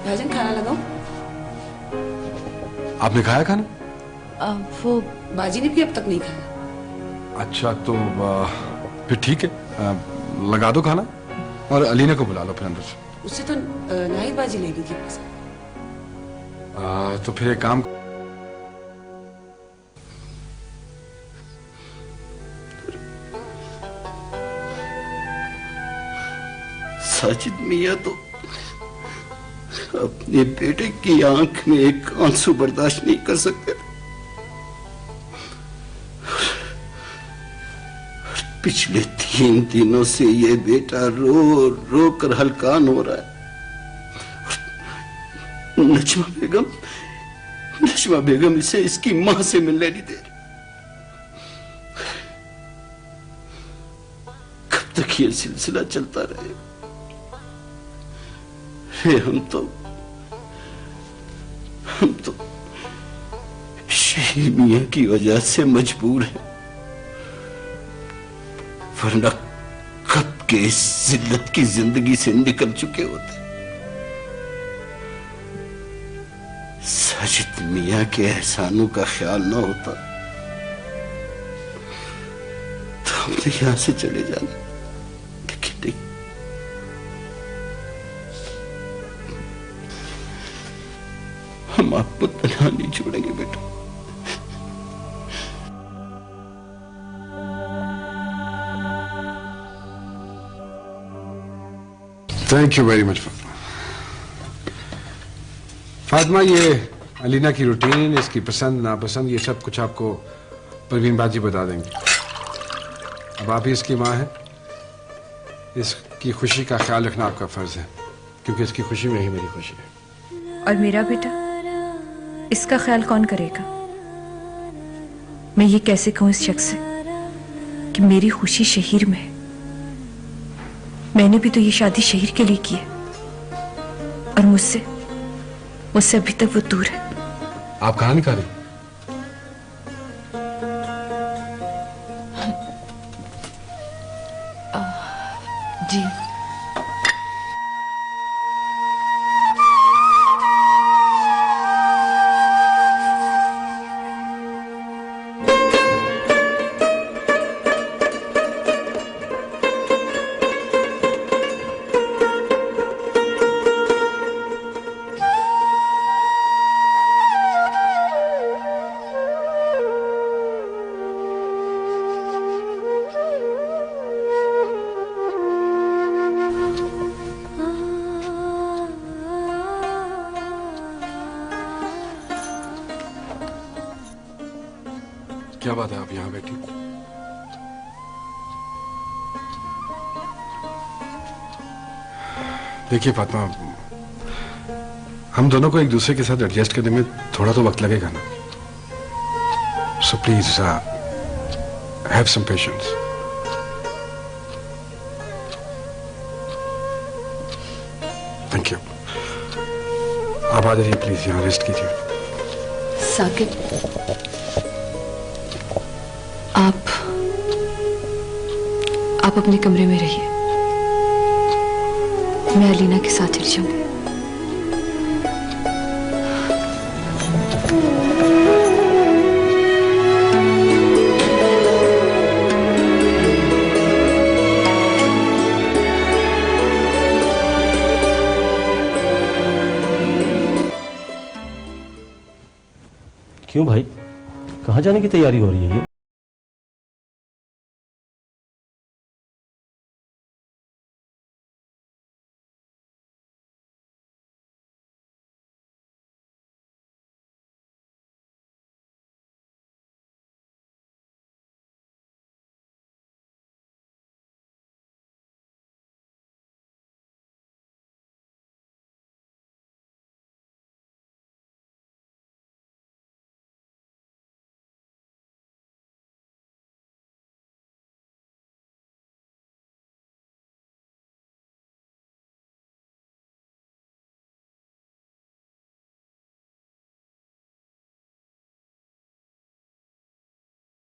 भाईजान खाना लगाओ। आपने खाया खाना? वो बाजी ने भी अब तक नहीं खाया। अच्छा तो फिर ठीक है, लगा दो खाना और अलीना को बुला लो फिर अंदर से। उससे तो नाहिद बाजी लेगी थी बस। तो फिर एक काम, साजिद मियां तो अपने बेटे की आंख में एक आंसू बर्दाश्त नहीं कर सकते। पिछले 3 दिनों से ये बेटा रो रो कर हलकान हो रहा है। नजमा बेगम इसे इसकी मां से मिलने नहीं दे रही। कब तक ये सिलसिला चलता रहेगा? हम तो शहीद मियां की वजह से मजबूर हैं, वरना कब के इस जिल्लत की जिंदगी से निकल चुके होते। साजिद मियां के एहसानों का ख्याल न होता तो हमने यहां से चले जाना, लेकिन नहीं। हम आपको तन्हा नहीं छोड़ेंगे बेटा। Thank you very much Fatima. ये अलीना की रूटीन, इसकी पसंद नापसंद, ये सब कुछ आपको परवीन बाजी बता देंगे। अब आप ही इसकी माँ हैं, इसकी खुशी का ख्याल रखना आपका फर्ज है, क्योंकि इसकी खुशी में ही मेरी खुशी है। और मेरा बेटा, इसका ख्याल कौन करेगा? मैं ये कैसे कहूं इस शख्स से कि मेरी खुशी शहीर में है? मैंने भी तो ये शादी शहीर के लिए की है, और मुझसे अभी तक वो दूर है। आप कहाँ निकाले? जी क्या बात है, आप यहां बैठी? देखिए फातिमा, हम दोनों को एक दूसरे के साथ एडजस्ट करने में थोड़ा तो वक्त लगेगा ना। So please have some patience. Thank you. आप आ जाइए प्लीज, यहां रेस्ट कीजिए। साकिब, आप अपने कमरे में रहिए, मैं अलीना के साथ चली जाऊंगी। क्यों भाई, कहाँ जाने की तैयारी हो रही है ये?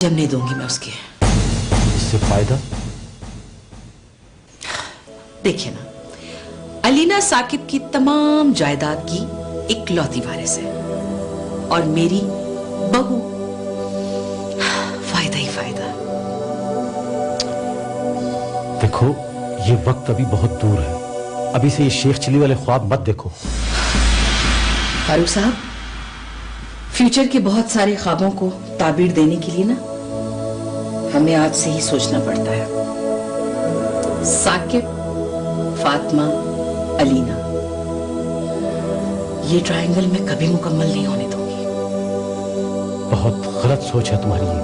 जब नहीं दूंगी मैं उसकी। इससे फायदा? देखिए ना, अलीना साकिब की तमाम जायदाद की इकलौती वारिस है और मेरी बहू। फायदा ही फायदा। देखो, ये वक्त अभी बहुत दूर है। अभी से ये शेख चिली वाले ख्वाब मत देखो। फारूक साहब, फ्यूचर के बहुत सारे ख्वाबों को ताबीर देने के लिए ना हमें आज से ही सोचना पड़ता है। साकिब, फातिमा, अलीना, ये ट्रायंगल मैं कभी मुकम्मल नहीं होने दूंगी। बहुत गलत सोच है तुम्हारी ये।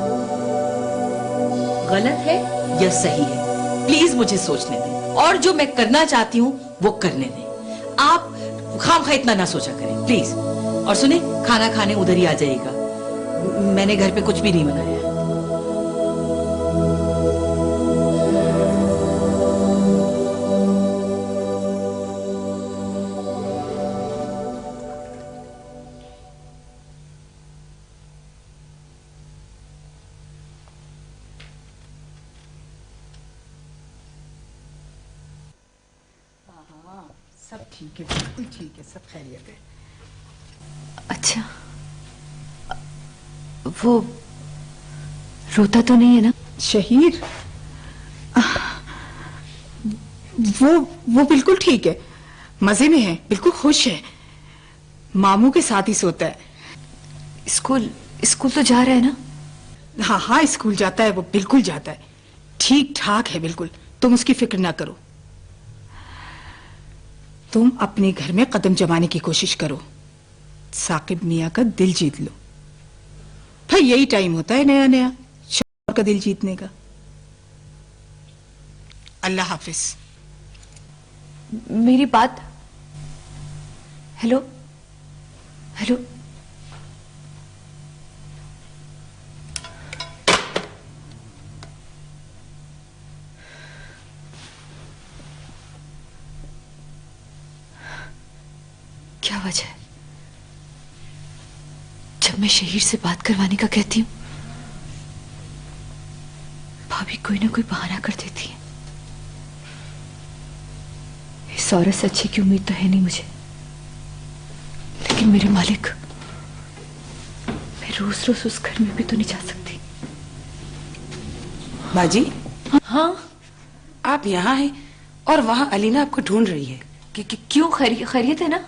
गलत है या सही है, प्लीज मुझे सोचने दें और जो मैं करना चाहती हूँ वो करने दें। आप खामखा इतना ना सोचा करें प्लीज। और सुने, खाना खाने उधर ही आ जाइएगा, मैंने घर पे कुछ भी नहीं बनाया। सब ठीक है, बिल्कुल ठीक है, सब खैरियत है। अच्छा, वो रोता तो नहीं है ना? शहीर वो बिल्कुल ठीक है, मजे में है, बिल्कुल खुश है, मामू के साथ ही सोता है। स्कूल तो जा रहा है ना? हाँ हाँ, स्कूल जाता है, वो बिल्कुल जाता है, ठीक ठाक है बिल्कुल, तुम उसकी फिक्र ना करो। तुम अपने घर में कदम जमाने की कोशिश करो, साकिब मियाँ का दिल जीत लो। भाई यही टाइम होता है नया नया शौहर का दिल जीतने का। अल्लाह हाफिज। मेरी बात, हेलो हेलो, क्या वजह है? जब मैं शहीर से बात करवाने का कहती हूँ, भाभी कोई ना कोई बहाना कर देती है। इस औरत से अच्छी की उम्मीद तो है नहीं मुझे, लेकिन मेरे मालिक, मैं रोज रोज उस घर में भी तो नहीं जा सकती। बाजी, हाँ, आप यहाँ हैं और वहाँ अलीना आपको ढूंढ रही है। क्यों? खैरियत है ना?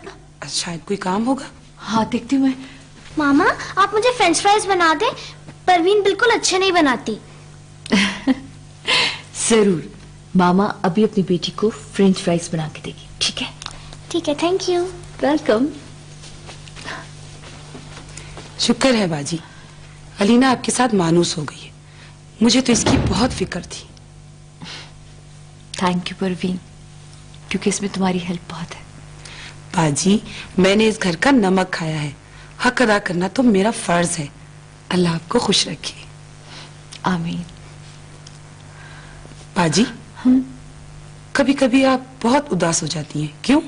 शायद कोई काम होगा। हाँ, देखती हूँ मैं। मामा, आप मुझे फ्रेंच फ्राइज बना दे, परवीन बिल्कुल अच्छे नहीं बनाती। जरूर, मामा अभी अपनी बेटी को फ्रेंच फ्राइज बना के देगी, ठीक है? ठीक है, थैंक यू। वेलकम। शुक्र है बाजी, अलीना आपके साथ मानूस हो गई है। मुझे तो इसकी बहुत फिक्र थी। थैंक यू परवीन, क्योंकि इसमें तुम्हारी हेल्प बहुत है। बाजी, मैंने इस घर का नमक खाया है, हक अदा करना तो मेरा फर्ज है। अल्लाह आपको खुश रखे। आमीन। बाजी, कभी कभी आप बहुत उदास हो जाती हैं, क्यों?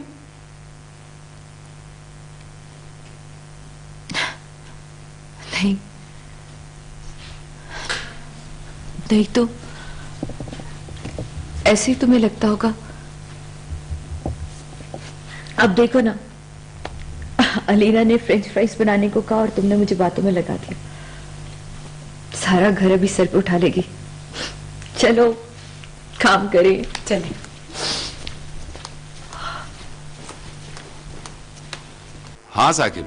नहीं नहीं, तो ऐसे ही तुम्हें लगता होगा। अब देखो ना, अलीना ने फ्रेंच फ्राइज बनाने को कहा और तुमने मुझे बातों में लगा दिया। सारा घर अभी सर पे उठा लेगी। चलो काम करें। चलें। हाँ साकिब,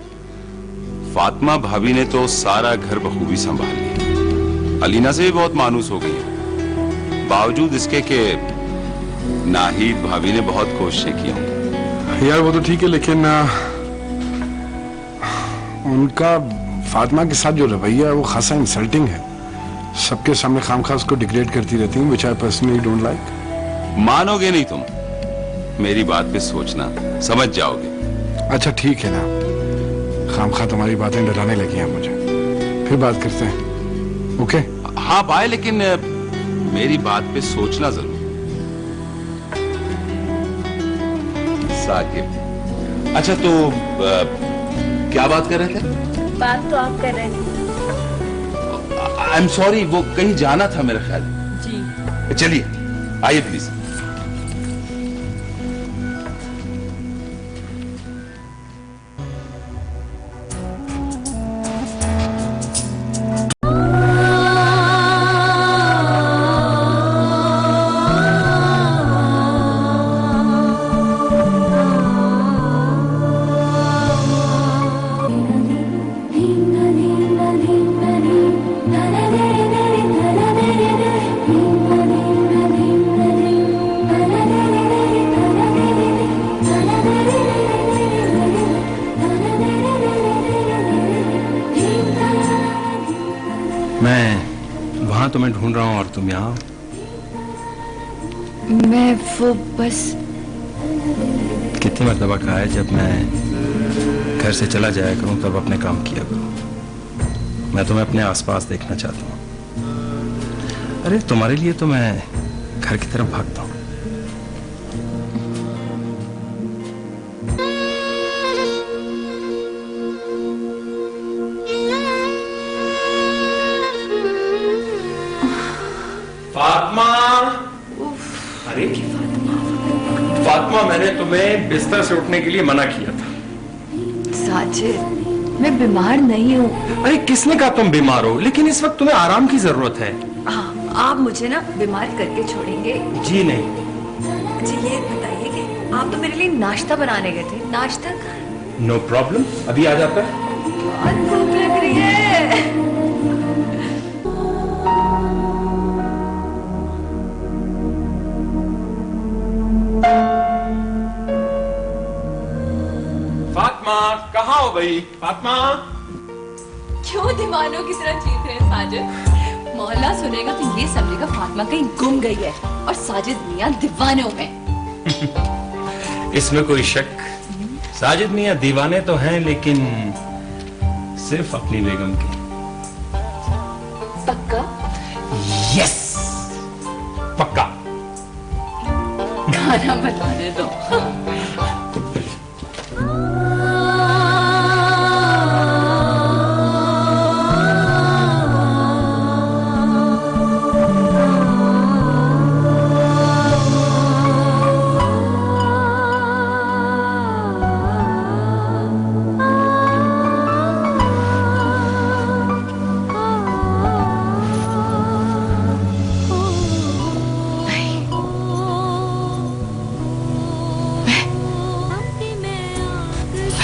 फातिमा भाभी ने तो सारा घर बखूबी संभाल लिया। अलीना से भी बहुत मानूस हो गई है, बावजूद इसके कि नाहिद भाभी ने बहुत कोशिशें की होंगी। यार वो तो ठीक है, लेकिन उनका फातिमा के साथ जो रवैया है वो खासा इंसल्टिंग है। सबके सामने खामखा उसको डिग्रेड करती रहती हैं, which I personally don't like. मानोगे नहीं तुम, मेरी बात पे सोचना, समझ जाओगे। अच्छा ठीक है ना, खामखा तुम्हारी बातें डराने लगी हैं मुझे। फिर बात करते हैं, ओके? हाँ भाई, लेकिन मेरी बात पे सोचना जरूर। साकिब, अच्छा तो क्या बात कर रहे थे? बात तो आप कर रहे थे। आई एम सॉरी, वो कहीं जाना था मेरा ख्याल। जी चलिए, आइए प्लीज। तो मैं ढूंढ रहा हूं और तुम यहाँ। मैं वो बस कितनी मरतबा कहा है जब मैं घर से चला जाया करूं तब अपने काम किया करूं। मैं तुम्हें अपने आसपास देखना चाहता हूं। अरे तुम्हारे लिए तो मैं घर की तरफ भागता हूं। फातिमा, अरे फातिमा, मैंने तुम्हें बिस्तर से उठने के लिए मना किया था। साजिद, मैं बीमार नहीं हूँ। अरे किसने कहा तुम बीमार हो? लेकिन इस वक्त तुम्हें आराम की जरूरत है। आप मुझे ना बीमार करके छोड़ेंगे? जी नहीं। जी ये बताइए कि आप तो मेरे लिए नाश्ता बनाने गए थे, नाश्ता कर। नो प्रॉब्लम, अभी आ जाता है। बहुत भूख लग रही है। फातिमा, कहाँ हो भाई? फातिमा, क्यों दीवानों की तरह चीख रहे हैं साजिद? मोहल्ला सुनेगा तो ये समझेगा फातिमा कहीं गुम गई है और साजिद मियां दीवानों में। इसमें कोई शक? साजिद मियां दीवाने तो हैं, लेकिन सिर्फ अपनी बेगम के। पक्का? यस, पक्का। खाना बनाने दो।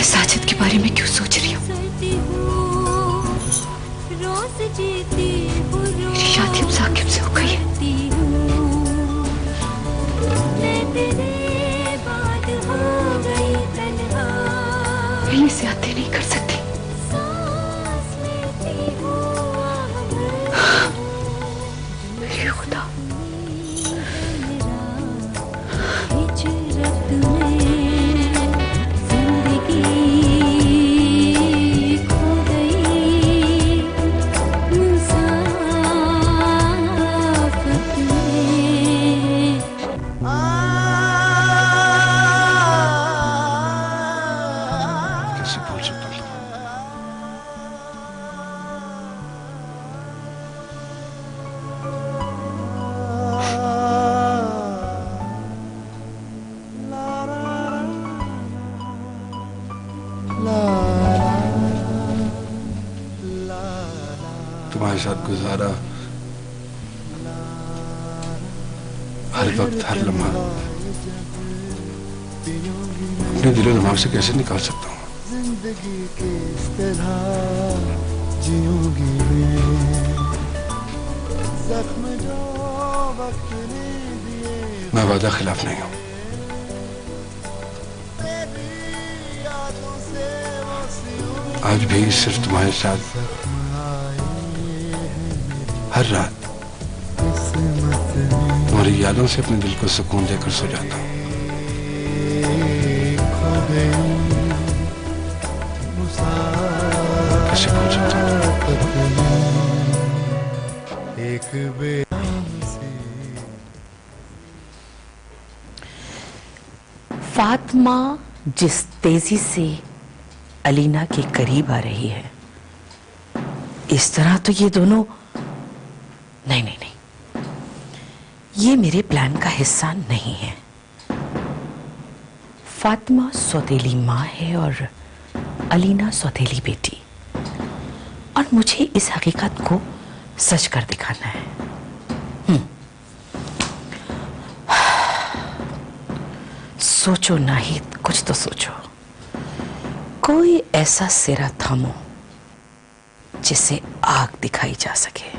साजिद के बारे में क्यों सोच रही हूँ? मेरी शादी अब साकिब से हो गई है। मैं इसे आते नहीं कर सकती। खुदा, कैसे भूल सकता हूँ? तुम्हारे साथ गुजारा हर वक्त, हर लम्हा अपने दिलो दिमाग से कैसे निकाल सकता हूँ? मैं वादा खिलाफ नहीं हूँ। आज भी सिर्फ तुम्हारे साथ हर रात तुम्हारी यादों से अपने दिल को सुकून देकर सो जाता हूँ। कैसे भूल सकता हूँ? फातिमा जिस तेजी से अलीना के करीब आ रही है, इस तरह तो ये दोनों नहीं नहीं नहीं, ये मेरे प्लान का हिस्सा नहीं है। फातिमा सौतेली माँ है और अलीना सौतेली बेटी, और मुझे इस हकीकत को सच कर दिखाना है। सोचो नाहिद, कुछ तो सोचो। कोई ऐसा सिरा थामो जिससे आग दिखाई जा सके।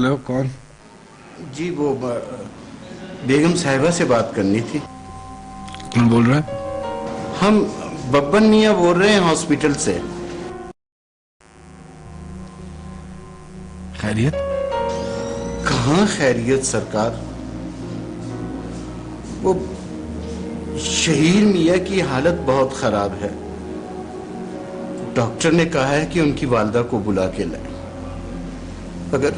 हेलो, कौन? जी वो बेगम साहिबा से बात करनी थी। कौन बोल रहा है? हम बब्बन मियाँ बोल रहे हैं हॉस्पिटल से। खैरियत? कहाँ खैरियत सरकार, वो शहीर मियाँ की हालत बहुत खराब है। डॉक्टर ने कहा है कि उनकी वालदा को बुला के लाए। अगर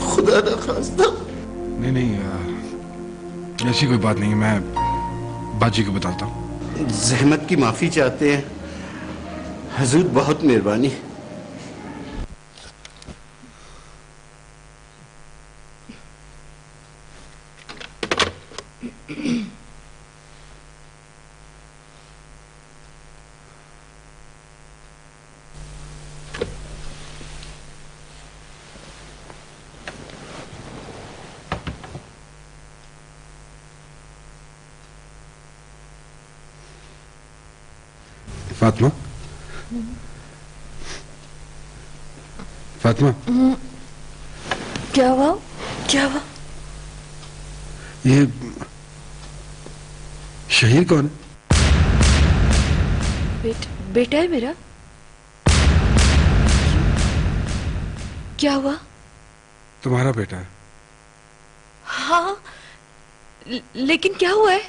खुदा न खास्ता। नहीं नहीं, ऐसी कोई बात नहीं, मैं बाजी को बताता हूँ। जहमत की माफी चाहते हैं हजूर, बहुत मेहरबानी। फातिमा, फातिमा, क्या हुआ? क्या हुआ? ये शहीर कौन है? बेटा है मेरा। क्या हुआ? तुम्हारा बेटा है। हाँ, लेकिन क्या हुआ है?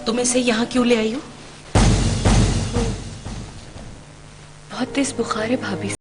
तुम इसे यहाँ क्यों ले आई हो? बहुत तेज बुखार है भाभी।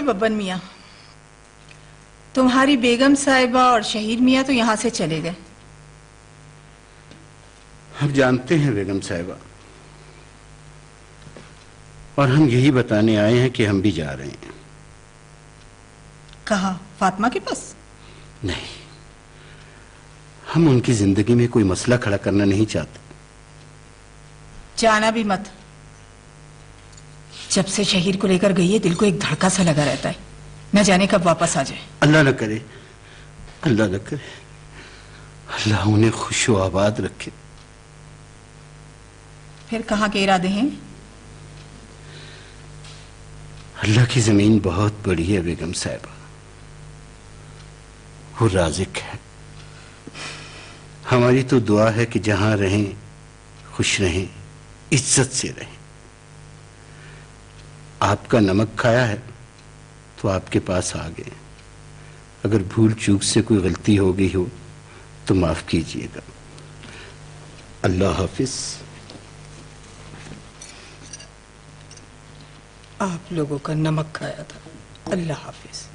बब्बन मियाँ, तुम्हारी बेगम साहिबा और शहीद मियाँ तो यहाँ से चले गए। हम जानते हैं बेगम साहिबा, और हम यही बताने आए हैं कि हम भी जा रहे हैं। कहाँ? फातिमा के पास? नहीं, हम उनकी जिंदगी में कोई मसला खड़ा करना नहीं चाहते। जाना भी मत। जब से शहीद को लेकर गई है दिल को एक धड़का सा लगा रहता है, न जाने कब वापस आ जाए। अल्लाह न करे, अल्लाह न करे, अल्लाह उन्हें खुशो आबाद रखे। फिर कहाँ के इरादे हैं? अल्लाह की जमीन बहुत बड़ी है बेगम साहिबा, वो राज़िक है। हमारी तो दुआ है कि जहां रहें खुश रहें, इज्जत से रहें। आपका नमक खाया है तो आपके पास आ गए। अगर भूल चूक से कोई गलती हो गई हो तो माफ कीजिएगा। अल्लाह हाफिज। आप लोगों का नमक खाया था। अल्लाह हाफिज।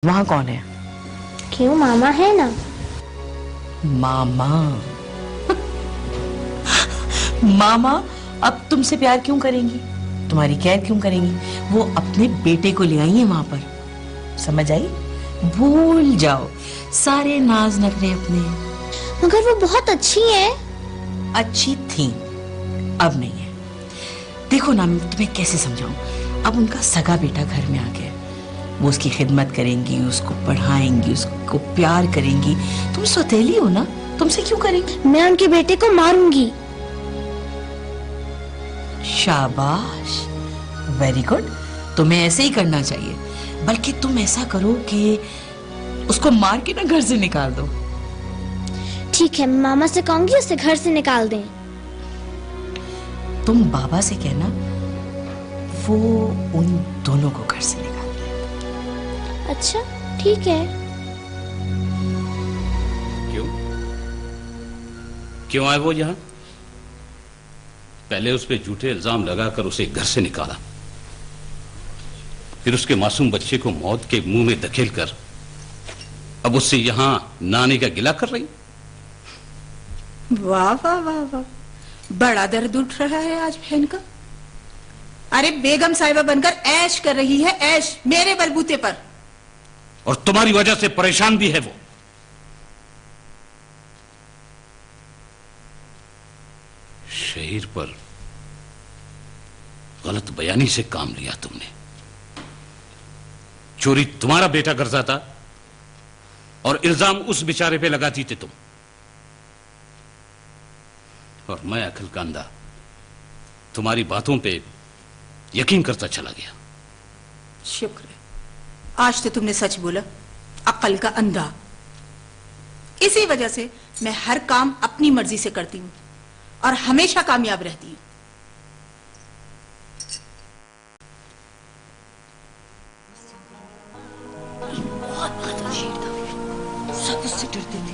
वहाँ कौन है? क्यों, मामा है ना। मामा? मामा अब तुमसे प्यार क्यों करेंगी, तुम्हारी कैद क्यों करेंगी? वो अपने बेटे को ले आई है वहां पर, समझ आई? भूल जाओ सारे नाज नखरे अपने। मगर वो बहुत अच्छी है। अच्छी थी, अब नहीं है। देखो ना, मैं तुम्हें कैसे समझाऊं, अब उनका सगा बेटा घर में आ गया, वो उसकी खिदमत करेंगी, उसको पढ़ाएंगी, उसको प्यार करेंगी। तुम सौतेली हो ना, तुमसे क्यों करेंगी? मैं उनके बेटे को मारूंगी। शाबाश, वेरी गुड। तुम्हें ऐसे ही करना चाहिए। बल्कि तुम ऐसा करो कि उसको मार के ना घर से निकाल दो। ठीक है, मैं मामा से कहूंगी उसे घर से निकाल दें। तुम बाबा से कहना वो उन दोनों को घर से निकाल दे। अच्छा ठीक है। क्यों क्यों आए वो यहां? पहले उस पे झूठे इल्जाम लगाकर उसे घर से निकाला, फिर उसके मासूम बच्चे को मौत के मुंह में धकेल कर अब उससे यहां नानी का गिला कर रही। वाह वाह वाह वाह, बड़ा दर्द उठ रहा है आज बहन का। अरे बेगम साहिबा बनकर ऐश कर रही है, ऐश मेरे बलबूते पर। और तुम्हारी वजह से परेशान भी है वो। शहीर पर गलत बयानी से काम लिया तुमने। चोरी तुम्हारा बेटा करता था और इल्जाम उस बेचारे पे लगाती थी तुम, और मैं अकल का अंधा तुम्हारी बातों पे यकीन करता चला गया। शुक्र है, आज तो तुमने सच बोला, अक्ल का अंधा। इसी वजह से मैं हर काम अपनी मर्जी से करती हूं और हमेशा कामयाब रहती हूं। सब उससे डरते थे।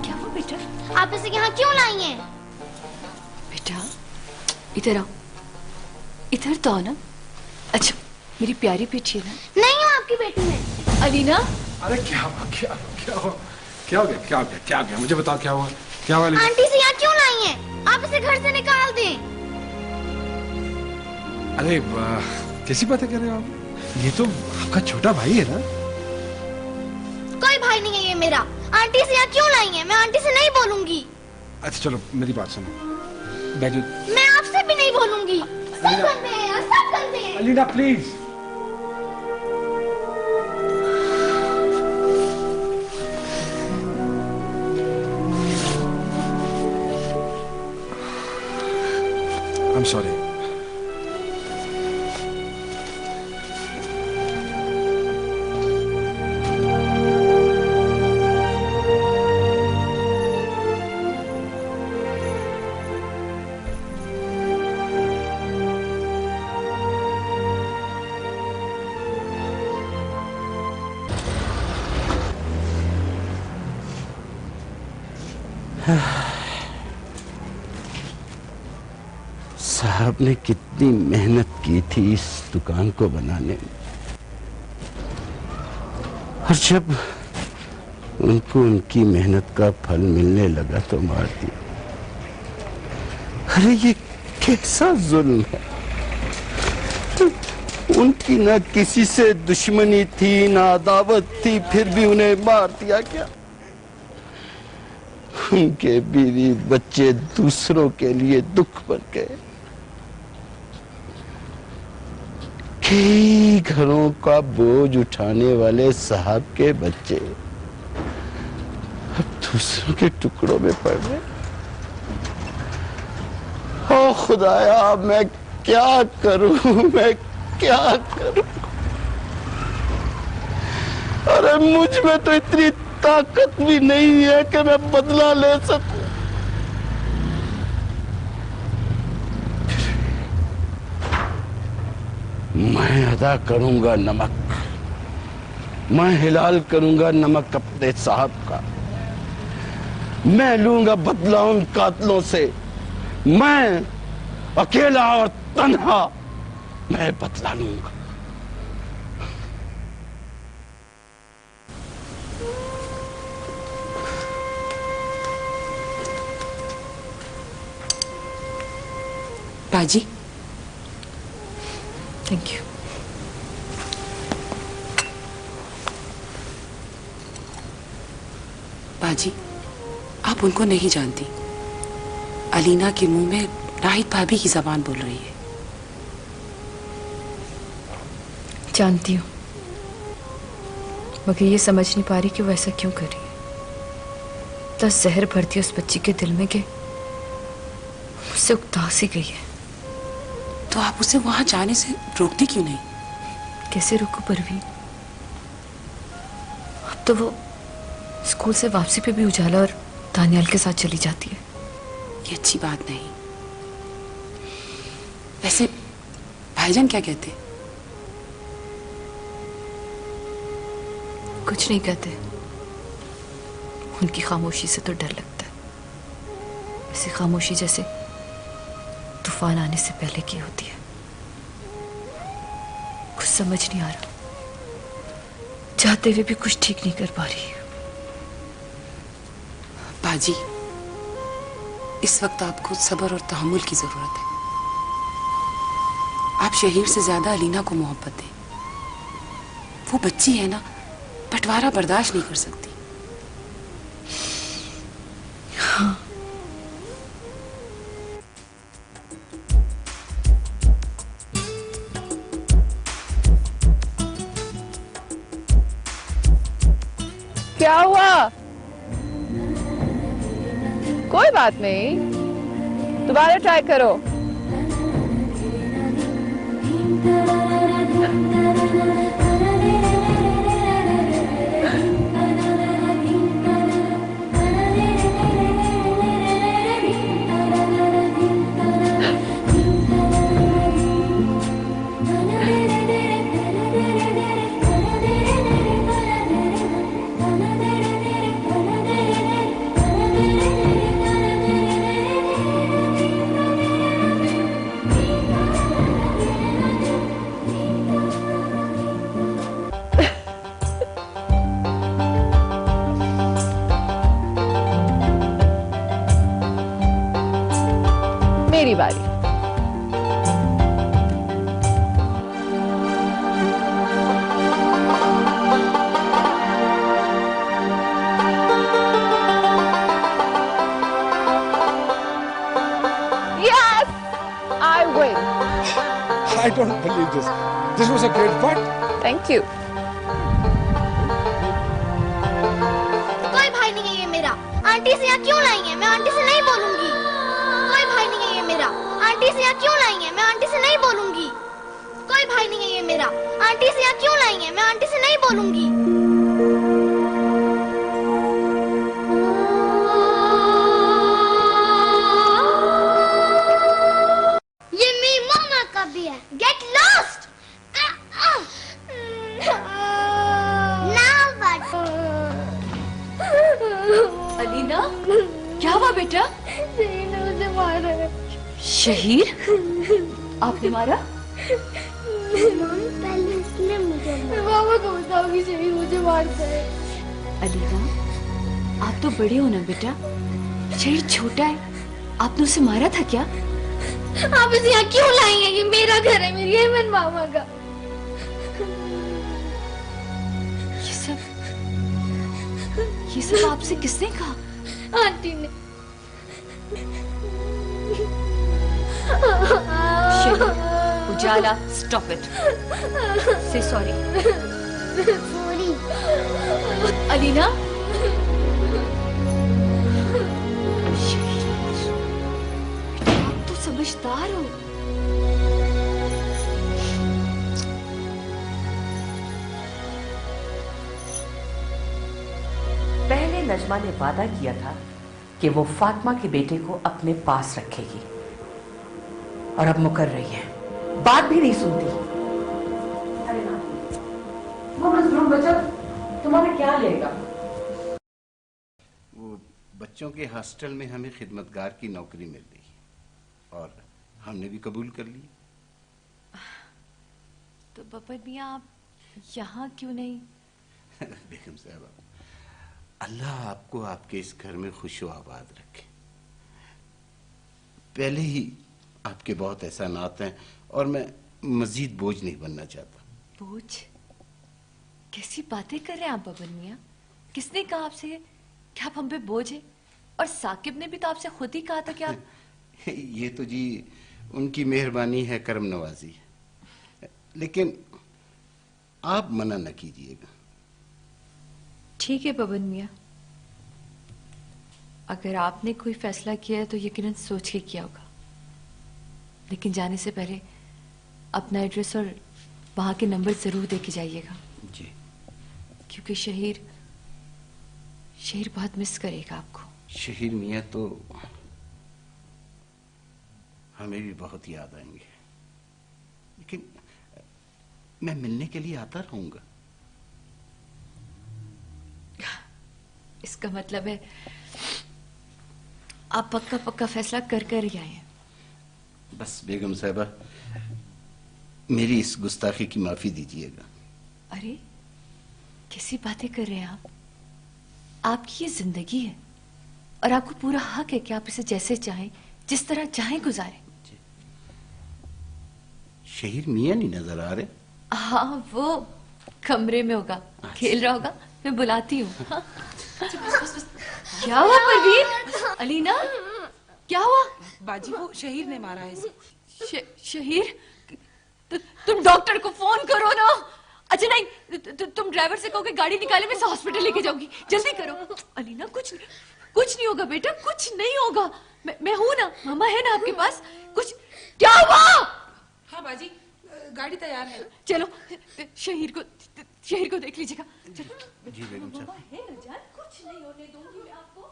क्या हुआ बेटा? आप इसे यहाँ क्यों लाई हैं? बेटा इधर आओ, इधर तो आओ ना। अच्छा मेरी प्यारी बेटी है ना? नहीं हूँ आपकी बेटी में। अलीना। अरे क्या हुआ, क्या हुआ, मुझे बताओ क्या हुआ, क्या हुआ? आंटी से यहाँ क्यों लाई हैं? आप इसे घर से निकाल दें। अरे कैसी बातें कर रहे हो आप? ये तो आपका छोटा भाई है ना। भाई नहीं है ये मेरा। आंटी से यहाँ क्यों लाई है? मैं आंटी से नहीं बोलूंगी। अच्छा चलो मेरी बात सुनो, बैठो। मैं आपसे भी नहीं बोलूंगी। सब करते हैं यार, सब करते हैं। अलीना प्लीज। I'm sorry. साहब ने कितनी मेहनत की थी इस दुकान को बनाने में, और जब उनको उनकी मेहनत का फल मिलने लगा तो मार दिया। अरे ये कैसा जुल्म है। उनकी ना किसी से दुश्मनी थी ना अदावत थी, फिर भी उन्हें मार दिया क्या? उनके बीवी बच्चे दूसरों के लिए दुख बन गए। कई घरों का बोझ उठाने वाले साहब के बच्चे अब दूसरों के टुकड़ों में पड़ रहे। ओ खुदाया, मैं क्या करूं, मैं क्या करूं? अरे मुझ में तो इतनी ताकत भी नहीं है कि मैं बदला ले सकूं। मैं अदा करूंगा नमक, मैं हिलाल करूंगा नमक अपने साहब का। मैं लूंगा बदला उन कातलों से। मैं अकेला और तन्हा मैं बदला लूंगा। बाजी, थैंक यू। बाजी, आप उनको नहीं जानती। अलीना के मुंह में नाहिद भाभी की जबान बोल रही है। जानती हूँ, मगर ये समझ नहीं पा रही कि वो ऐसा क्यों कर रही है। इतना जहर भरती है उस बच्ची के दिल में कि मुझसे उकता सी गई है। तो आप उसे वहां जाने से रोकती क्यों नहीं? कैसे रोकूं परवीन? अब तो वो स्कूल से वापसी पे भी उजाला और दानियाल के साथ चली जाती है। ये अच्छी बात नहीं। वैसे भाईजान क्या कहते? कुछ नहीं कहते। उनकी खामोशी से तो डर लगता है, ऐसी खामोशी जैसे तूफान आने से पहले की होती है। कुछ समझ नहीं आ रहा, चाहते हुए भी कुछ ठीक नहीं कर पा रही। बाजी, इस वक्त आपको सब्र और तहम्मुल की जरूरत है। आप शहीर से ज्यादा अलीना को मोहब्बत दें। वो बच्ची है ना, बंटवारा बर्दाश्त नहीं कर सकती। हाँ। क्या हुआ? कोई बात नहीं, दोबारा ट्राई करो। Wait. I don't believe this. This was a great part. Thank you. कोई भाई नहीं है ये मेरा। आंटी से यहाँ क्यों लाई है? मैं आंटी से नहीं बोलूंगी। कोई भाई नहीं है ये मेरा। आंटी से यहाँ क्यों लाई है? मैं आंटी से नहीं बोलूंगी। कोई भाई नहीं है ये मेरा। आंटी से यहाँ क्यों लाई है? मैं आंटी से नहीं बोलूंगी। ये मेरी मम्मा का भी है। Get lost. Now what? Alina, क्या हुआ बेटा? शहीर ने मुझे मारा है। शहीर? आपने मारा? मम्मी पहले इसने मुझे मारा। मामा को बताओगी शहीर मुझे मारता है। अलीना, आप तो बड़े हो ना बेटा। शहीर छोटा है, आपने उसे मारा था क्या? आप इसे यहाँ क्यों लाई हैं? ये मेरा घर है, मेरी हेमन मामा का। ये सब आपसे किसने कहा? आंटी ने। शहीर, उजाला, stop it. Say sorry. Sorry. Alina, आप तो समझदार हो। पहले नजमा ने वादा किया था कि वो फातिमा के बेटे को अपने पास रखेगी, और अब मुकर रही है, बात भी नहीं सुनती। अरे ना, वो बस ध्रुव बच्चा तुम्हारा क्या लेगा? वो बच्चों के हॉस्टल में हमें खिदमतगार की नौकरी मिल गई और हमने भी कबूल कर ली। तो बब्बर मियाँ, आप यहाँ क्यों नहीं? बेगम साहबा, अल्लाह आपको आपके इस घर में खुशो आबाद रखे। पहले ही आपके बहुत एहसानात हैं और मैं मजीद बोझ नहीं बनना चाहता। बोझ? कैसी बातें कर रहे हैं आप बब्बर मियाँ? किसने कहा आपसे कि आप हम पे बोझ है? और साकिब ने भी तो आपसे खुद ही कहा था कि आप ये तो जी उनकी मेहरबानी है, करम नवाजी है, लेकिन आप मना न कीजिएगा। ठीक है बबन मियाँ, अगर आपने कोई फैसला किया है तो यकीनन सोच के किया होगा, लेकिन जाने से पहले अपना एड्रेस और वहां के नंबर जरूर दे के जाइएगा जी, क्योंकि शहीर बहुत मिस करेगा आपको। शहीर मियाँ तो हमें भी बहुत याद आएंगे, लेकिन मैं मिलने के लिए आता रहूंगा। इसका मतलब है आप पक्का पक्का फैसला कर ही आए हैं। बस बेगम साहबा, मेरी इस गुस्ताखी की माफी दीजिएगा। अरे कैसी बातें कर रहे हैं आप? आपकी ये जिंदगी है और आपको पूरा हक है कि आप इसे जैसे चाहें, जिस तरह चाहें गुजारें। शहीर मियाँ नहीं नजर आ रहे? हाँ, वो कमरे में होगा, खेल रहा होगा, मैं बुलाती हूँ। हाँ? क्या हुआ परवीन? अलीना, क्या हुआ? बाजी, वो शहीर ने मारा है इसे। शहीर? तुम डॉक्टर को फोन करो ना। अच्छा नहीं, तुम ड्राइवर से कहो कि गाड़ी निकाले, मैं हॉस्पिटल लेके जाऊंगी, जल्दी करो। अलीना, कुछ नहीं होगा बेटा, कुछ नहीं होगा। मैं हूं ना, मामा है ना आपके पास। कुछ क्या हुआ? हाँ बाजी, गाड़ी तैयार है। चलो शहीर को देख लीजिएगा। चलो जी बेगम साहब। है ना जान, कुछ नहीं होने दूंगी मैं आपको।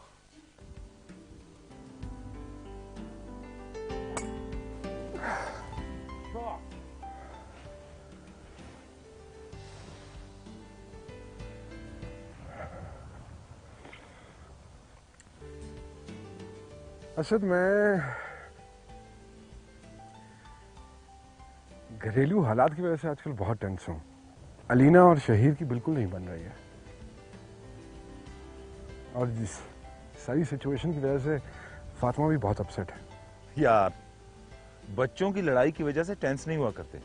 असद, मैं घरेलू हालात की वजह से आजकल बहुत टेंस हूं। अलीना और शहीर की बिल्कुल नहीं बन रही है, और जिस सारी सिचुएशन की वजह से फातिमा भी बहुत अपसेट है। यार, बच्चों की लड़ाई की वजह से टेंस नहीं हुआ करते,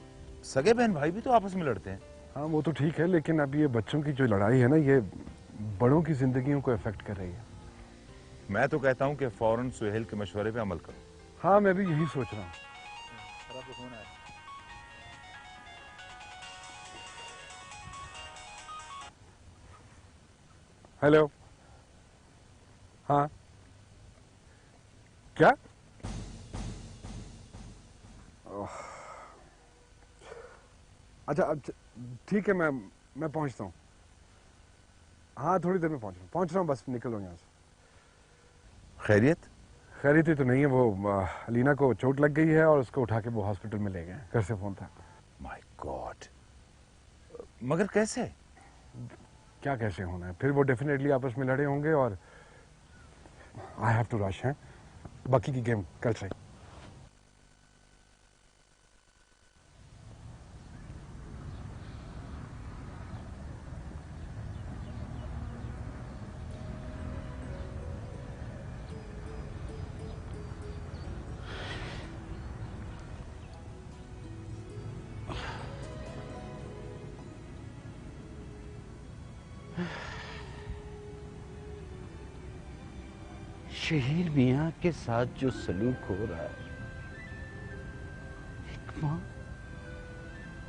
सगे बहन भाई भी तो आपस में लड़ते हैं। हाँ, वो तो ठीक है, लेकिन अब ये बच्चों की जो लड़ाई है ना, ये बड़ों की जिंदगियों को अफेक्ट कर रही है। मैं तो कहता हूं कि फौरन सुहेल के मशवरे पे अमल करो। हाँ, मैं भी यही सोच रहा हूँ। सर आपको फोन आया। हेलो। हाँ क्या? अच्छा ठीक है, मैं पहुंचता हूँ। हाँ थोड़ी देर में पहुंच रहा हूँ, बस निकल रहा हूँ यहाँ से। खैरियत? खैरियत ही तो नहीं है, वो अलीना को चोट लग गई है और उसको उठा के वो हॉस्पिटल में ले गए हैं। घर से फोन था। माय गॉड, मगर कैसे? क्या कैसे होना है, फिर वो डेफिनेटली आपस में लड़े होंगे और आई हैव टू रश है। बाकी की गेम कल से। शहीर मियाँ के साथ जो सलूक हो रहा है, एक माँ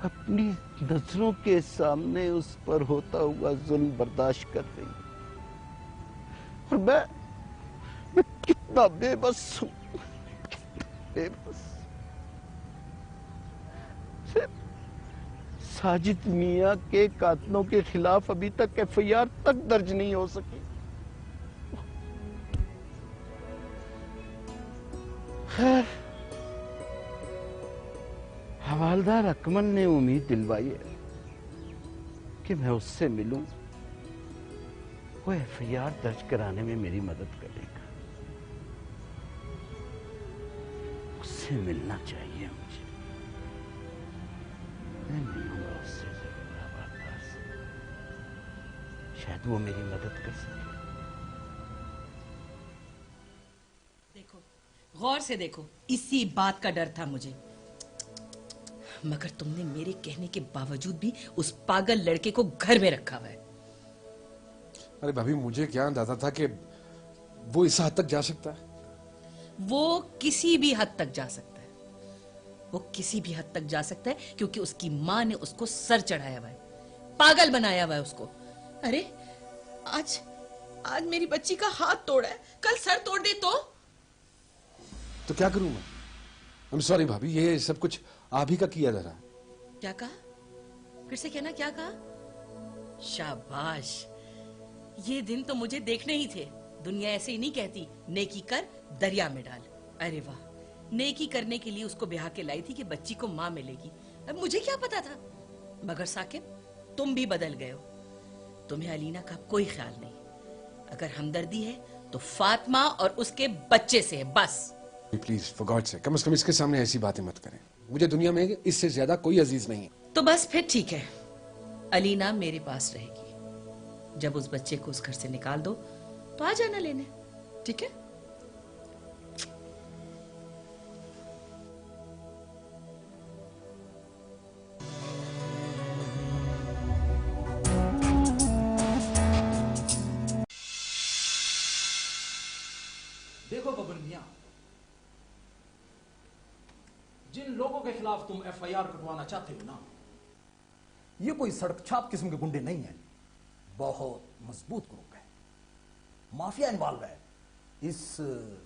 अपनी नजरों के सामने उस पर होता हुआ जुल्म बर्दाश्त कर रही है, और मैं कितना बेबस हूं, बेबस। साजिद मियाँ के कातलों के खिलाफ अभी तक एफआईआर तक दर्ज नहीं हो सकी। खैर, हवालदार अकमल ने उम्मीद दिलवाई है कि मैं उससे मिलूं, वो एफआईआर दर्ज कराने में मेरी मदद करेगा। उससे मिलना चाहिए मुझे। मैं मिलूंगा उससे जरूर हवालदार से, शायद वो मेरी मदद कर सके। देखो, गौर से देखो, इसी बात का डर था मुझे, मगर तुमने मेरे कहने के बावजूद भी उस पागल लड़के को घर में रखा हुआ है। अरे भाभी, मुझे क्या अंदाजा था कि वो इस हद तक जा सकता है? वो किसी भी हद तक जा सकता है, वो किसी भी हद तक जा सकता है, क्योंकि उसकी माँ ने उसको सर चढ़ाया हुआ है, पागल बनाया हुआ है उसको। अरे आज मेरी बच्ची का हाथ तोड़ा है, कल सर तोड़ दे तो क्या करूं मैं? आई एम सॉरी भाभी, ये सब कुछ आप ही का किया जा रहा है। क्या कहा? फिर से कहना, क्या कहा? शाबाश, ये दिन तो मुझे देखने ही थे। दुनिया ऐसे ही नहीं कहती, नेकी कर दरिया में डाल। अरे वाह, नेकी करने के लिए उसको ब्याह के लाई थी कि बच्ची को माँ मिलेगी। अब मुझे क्या पता था। मगर साकिब, तुम भी बदल गए हो। तुम्हें अलीना का कोई ख्याल नहीं। अगर हमदर्दी है तो फातिमा और उसके बच्चे से है, बस। प्लीज फॉर गॉड से कम से कम इसके सामने ऐसी बातें मत करें। मुझे दुनिया में इससे ज्यादा कोई अजीज नहीं है। तो बस फिर ठीक है, अलीना मेरे पास रहेगी। जब उस बच्चे को उस घर से निकाल दो तो आ जाना लेने, ठीक है? देखो बबन मियां, जिन लोगों के खिलाफ तुम एफआईआर कटवाना चाहते हो ना, ये कोई सड़क छाप किस्म के गुंडे नहीं है। बहुत मजबूत ग्रुप है, माफिया इन्वॉल्व है इस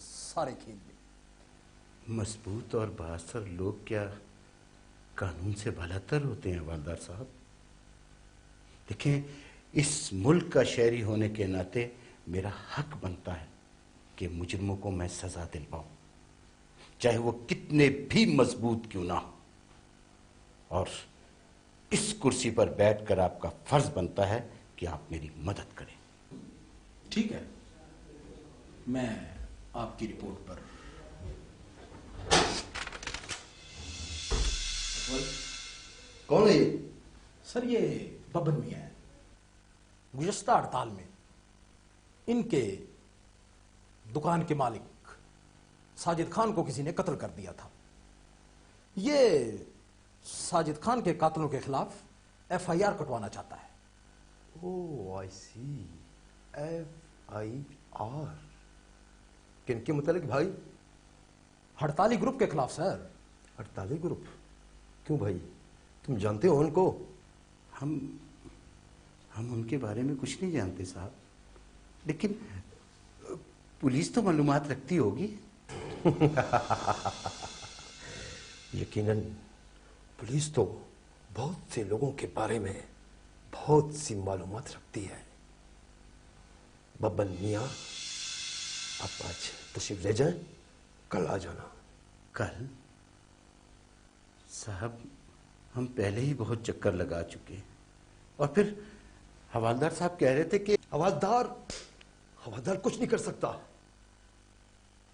सारे खेल में। मजबूत और बाअसर लोग क्या कानून से बालातर होते हैं हवलदार साहब? देखें, इस मुल्क का शहरी होने के नाते मेरा हक बनता है कि मुजरिमों को मैं सजा दिलवाऊं, चाहे वो कितने भी मजबूत क्यों ना हो। और इस कुर्सी पर बैठकर आपका फर्ज बनता है कि आप मेरी मदद करें। ठीक है, मैं आपकी रिपोर्ट पर कौन है ये? सर, ये बबन मियां है। गुज़श्ता हड़ताल में इनके दुकान के मालिक साजिद खान को किसी ने कत्ल कर दिया था। ये साजिद खान के कातलों के खिलाफ एफआईआर कटवाना चाहता है। ओह आई सी, एफआईआर किनके मुतालिक भाई? हड़ताली ग्रुप के खिलाफ सर। अड़ताली ग्रुप? क्यों भाई, तुम जानते हो उनको? हम उनके बारे में कुछ नहीं जानते साहब, लेकिन पुलिस तो मालूमात रखती होगी। यकीनन पुलिस तो बहुत से लोगों के बारे में बहुत सी मालूमात रखती है। बब्बन मियाँ, आप आज तशरीफ ले जाएं, कल आ जाना। कल? साहब हम पहले ही बहुत चक्कर लगा चुके, और फिर हवालदार साहब कह रहे थे कि हवालदार कुछ नहीं कर सकता।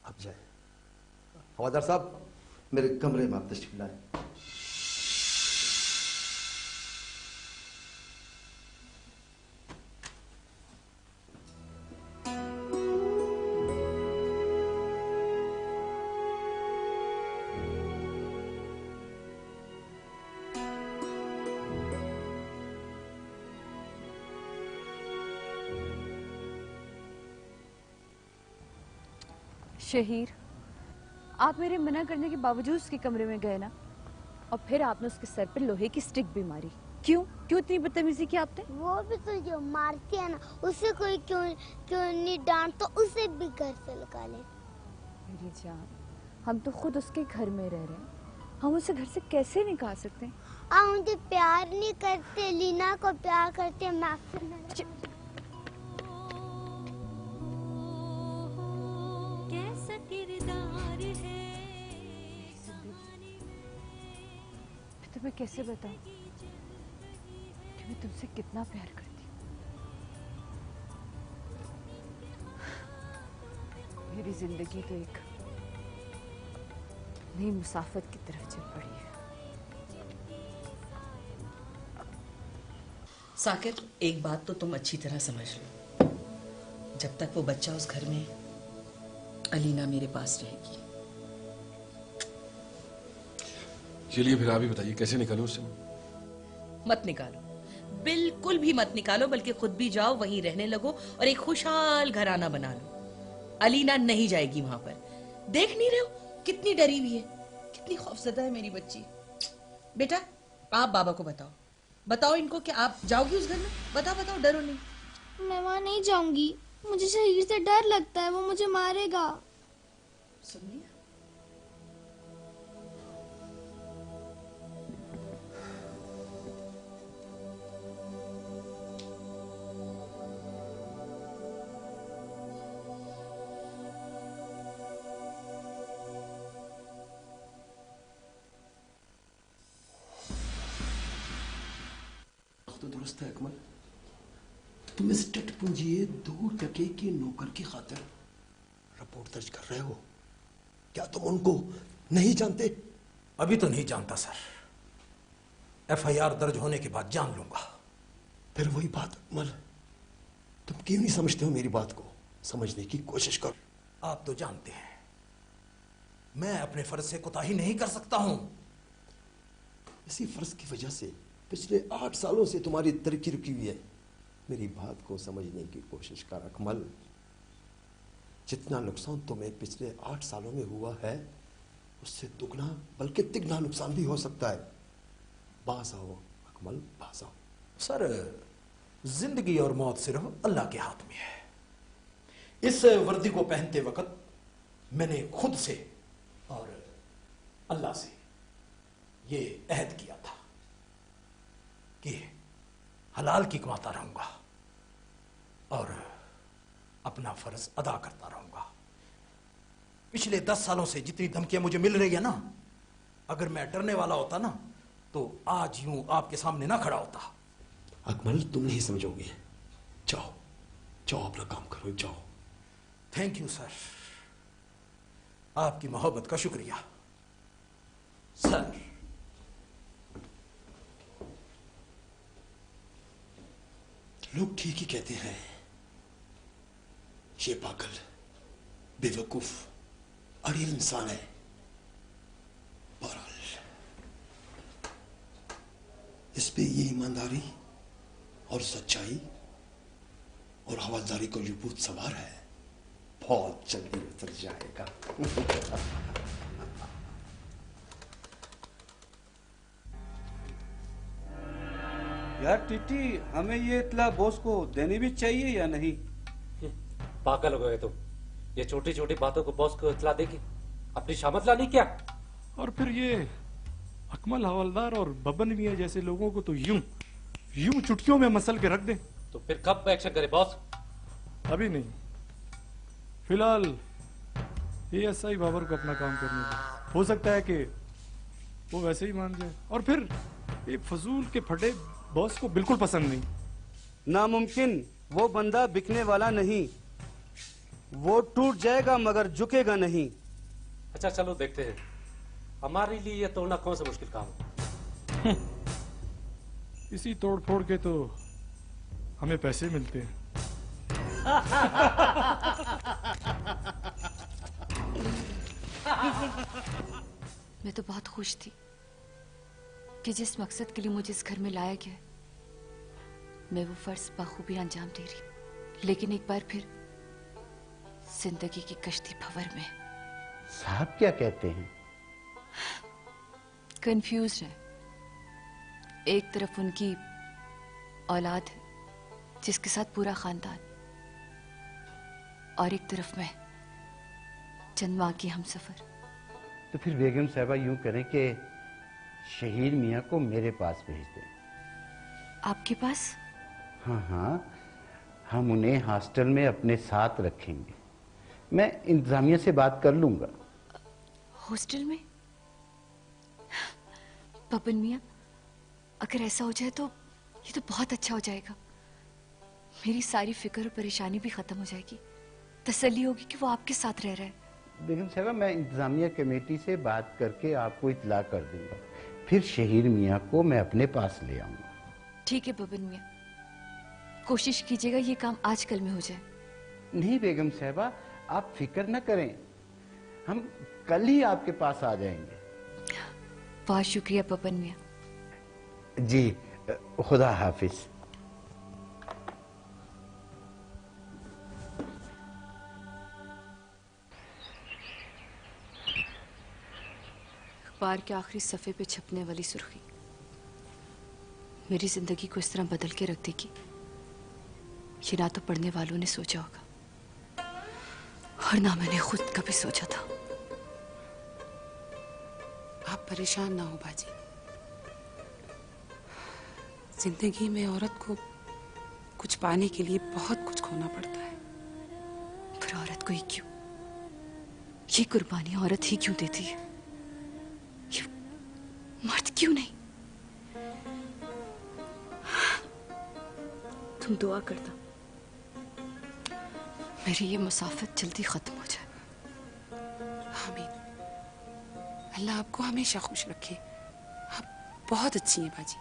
आप जाए। हवालदार साहब, मेरे कमरे में आप तशरीफ लाएं। शहीर, आप मेरे मना करने के बावजूद उसके कमरे में गए ना, और फिर आपने उसके सर पे लोहे की स्टिक भी मारी। क्यों इतनी बदतमीजी की आपने? वो भी तो जो मारती है ना, उसे कोई क्यों नहीं डांट, तो उसे भी घर से निकाले। मेरी जान, हम तो खुद उसके घर में रह रहे हैं, हम उसे घर से कैसे निकाल सकते हैं? आप मुझे प्यार नहीं करते, लीना को प्यार करते हैं। मैं कैसे बताऊं कि मैं तुमसे कितना प्यार करती हूँ। मेरी जिंदगी तो एक नई मुसाफत की तरफ चल पड़ी है। साकिब, एक बात तो तुम अच्छी तरह समझ लो, जब तक वो बच्चा उस घर में, अलीना मेरे पास रहेगी। चलिए फिर आप ही बताइए, कैसे निकालूं उससे? मत निकालो, बिल्कुल भी मत निकालो, बल्कि खुद भी जाओ, वहीं रहने लगो और एक खुशहाल घराना बना लो। अलीना नहीं जाएगी वहां पर। देख नहीं रहे हो कितनी डरी हुई है, कितनी खौफजदा है मेरी बच्ची। बेटा, आप बाबा को बताओ इनको कि आप जाओगी उस घर में। बताओ, डरो नहीं। मैं वहां नहीं जाऊंगी, मुझे शहीर से डर लगता है, वो मुझे मारेगा। सुन लिया? तो दुरुस्त है अकमल, तुम इस टटपुंजिए 2 टके के नौकर की खातिर रिपोर्ट दर्ज कर रहे हो। क्या तुम उनको नहीं जानते? अभी तो नहीं जानता सर, FIR दर्ज होने के बाद जान लूंगा। फिर वही बात अकमल, तुम क्यों नहीं समझते हो मेरी बात को? समझने की कोशिश करो। आप तो जानते हैं मैं अपने फर्ज से कोताही नहीं कर सकता हूं। इसी फर्ज की वजह से पिछले 8 सालों से तुम्हारी तरक्की रुकी हुई है। मेरी बात को समझने की कोशिश कर अकमल। जितना नुकसान तुम्हें पिछले 8 सालों में हुआ है, उससे दुगना बल्कि तिगना नुकसान भी हो सकता है। बाज आओ अकमल, बाज आओ। सर, जिंदगी और मौत सिर्फ अल्लाह के हाथ में है। इस वर्दी को पहनते वक्त मैंने खुद से और अल्लाह से ये अहद किया था कि हलाल की कमाता रहूंगा और अपना फर्ज अदा करता रहूंगा। पिछले 10 सालों से जितनी धमकियां मुझे मिल रही है ना, अगर मैं डरने वाला होता ना, तो आज यूं आपके सामने ना खड़ा होता। अकमल, तुम नहीं समझोगे। जाओ जाओ, अपना काम करो, जाओ। थैंक यू सर, आपकी मोहब्बत का शुक्रिया। सर, लोग ठीक ही कहते हैं, ये पागल, बेवकूफ, अड़ियल इंसान है। बहरहाल इस पे ये ईमानदारी और सच्चाई और हवालदारी को जो भूत सवार है, बहुत जल्दी उतर जाएगा। यार टीटी, हमें ये इत्तला बॉस को देनी भी चाहिए या नहीं? पागल हो गए तुम। ये छोटी छोटी बातों को बॉस को इत्तला देगी, अपनी शामत लानी क्या? और फिर ये अकमल हवलदार और बबन मियां जैसे लोगों को तो यूं चुटकियों में मसल के रख दे। तो फिर कब एक्शन करे बॉस? अभी नहीं, फिलहाल एएसआई बाबर को अपना काम करने दो। हो सकता है कि वो वैसे ही मान जाए। और फिर ये फजूल के फटे बॉस को बिल्कुल पसंद नहीं। नामुमकिन, वो बंदा बिकने वाला नहीं। वो टूट जाएगा मगर झुकेगा नहीं। अच्छा चलो देखते हैं, हमारे लिए ये तोड़ना कौन सा मुश्किल काम है? इसी तोड़ फोड़ के तो हमें पैसे मिलते हैं। मैं तो बहुत खुश थी कि जिस मकसद के लिए मुझे इस घर में लाया गया मैं वो फर्ज बखूबी अंजाम दे रही, लेकिन एक बार फिर जिंदगी की कश्ती भंवर में। साहब क्या कहते हैं? कंफ्यूज है। एक तरफ उनकी औलाद है जिसके साथ पूरा खानदान, और एक तरफ मैं, चंद माह की हमसफर। तो फिर बेगम साहबा यूं करें कि शहीर मियाँ को मेरे पास भेज दें। आपके पास? हाँ हाँ, हम उन्हें हॉस्टल में अपने साथ रखेंगे। मैं इंतजामिया से बात कर लूंगा। हॉस्टल में? बबन मियाँ, अगर ऐसा हो जाए तो ये तो बहुत अच्छा हो जाएगा। मेरी सारी फिक्र और परेशानी भी खत्म हो जाएगी। तसल्ली होगी कि वो आपके साथ रह रहा है। बेगम साहबा, मैं इंतजामिया कमेटी से बात करके आपको इत्तला कर दूंगा। फिर शहीर मियाँ को मैं अपने पास ले आऊंगा। ठीक है बबन मियाँ, कोशिश कीजिएगा ये काम आज कल में हो जाए। नहीं बेगम साहबा, आप फिक्र न करें, हम कल ही आपके पास आ जाएंगे। बहुत शुक्रिया बबन मियाँ। जी, खुदा हाफिज। अखबार के आखिरी सफ़े पे छपने वाली सुर्खी मेरी जिंदगी को इस तरह बदल के रख देगी, ये ना तो पढ़ने वालों ने सोचा होगा और ना मैंने खुद कभी सोचा था। आप परेशान ना हो बाजी। जिंदगी में औरत को कुछ पाने के लिए बहुत कुछ खोना पड़ता है। फिर औरत को ही क्यों, ये कुर्बानी औरत ही क्यों देती है? ये मर्द क्यों नहीं? तुम दुआ करता मेरी ये मुसाफत जल्दी खत्म हो जाए। आमीन। अल्लाह आपको हमेशा खुश रखे। आप बहुत अच्छी हैं बाजी।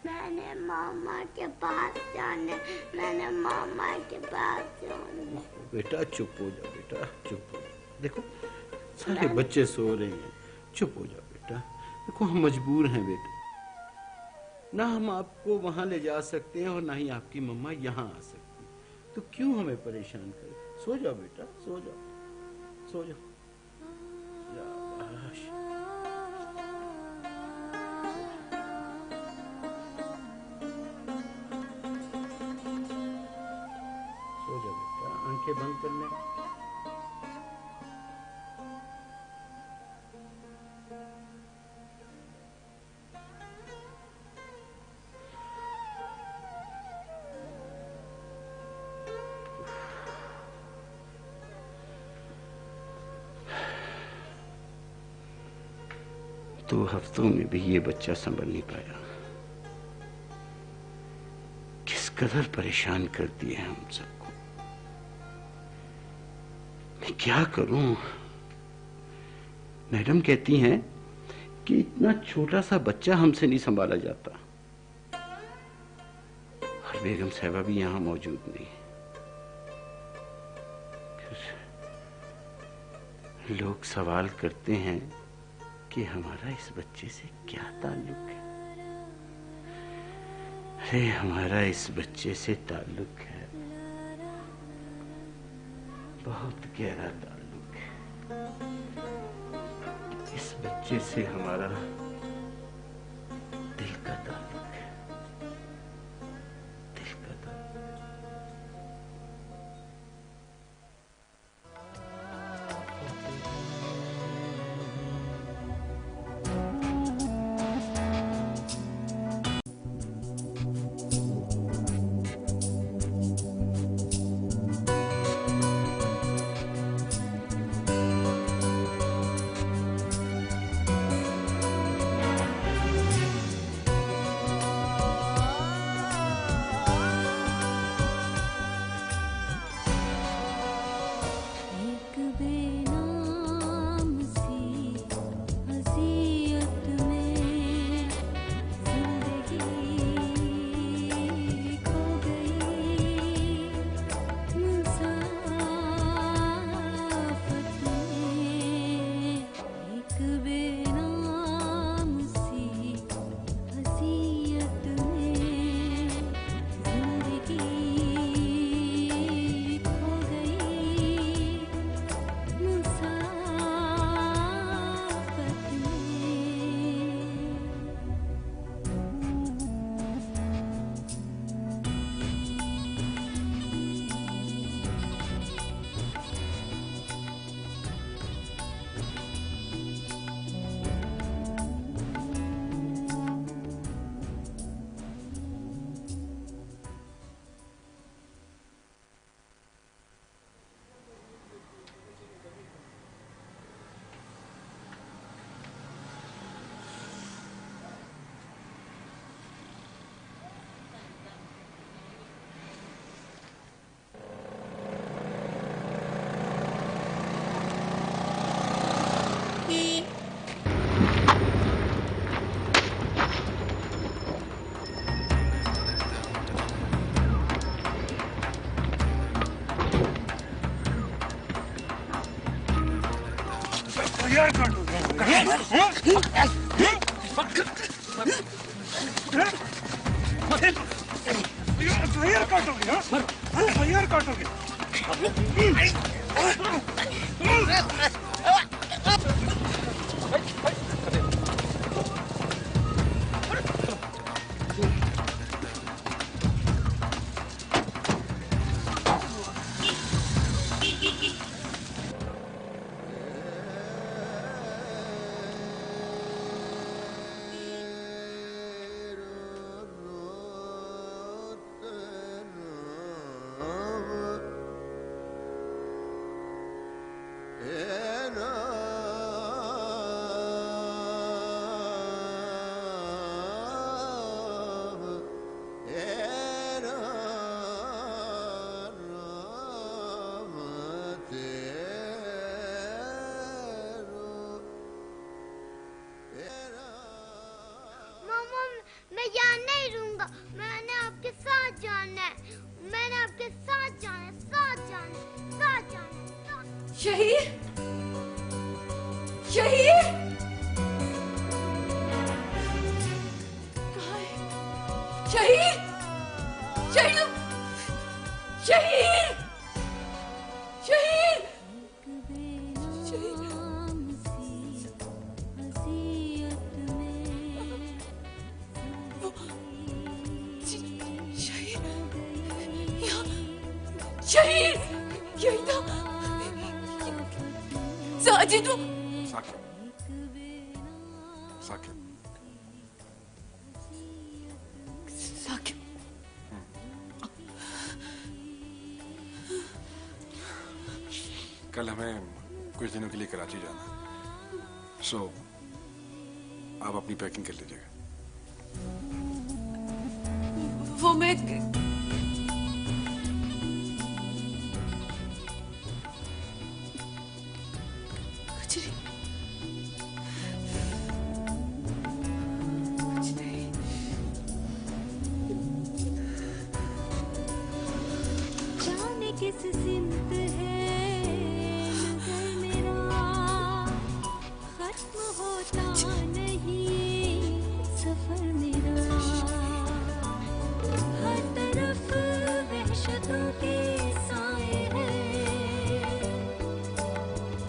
मैंने मामा के पास जाने, मैंने मामा के पास जाने। बेटा चुप हो जा, बेटा चुप हो जा। देखो सारे बच्चे सो रहे हैं, चुप हो जा बेटा। देखो हम मजबूर हैं बेटा, ना हम आपको वहां ले जा सकते हैं और ना ही आपकी मम्मा यहाँ आ सकती, तो क्यों हमें परेशान करें? सो जाओ बेटा, सो जाओ, सो जाओ। शाबाश। सो जाओ बेटा, आंखें बंद कर ले। दो हफ्तों में भी ये बच्चा संभल नहीं पाया। किस कदर परेशान कर दिए हम सबको। मैं क्या करूं? मैडम कहती हैं कि इतना छोटा सा बच्चा हमसे नहीं संभाला जाता, और बेगम साहबा भी यहां मौजूद नहीं। फिर लोग सवाल करते हैं कि हमारा इस बच्चे से क्या ताल्लुक है। अरे हमारा इस बच्चे से ताल्लुक है, बहुत गहरा ताल्लुक है। इस बच्चे से हमारा दिल का ताल्लुक है, दिल का ताल्लुक। कल हमें कुछ दिनों के लिए कराची जाना है, सो आप अपनी पैकिंग कर लीजिएगा। वो मैं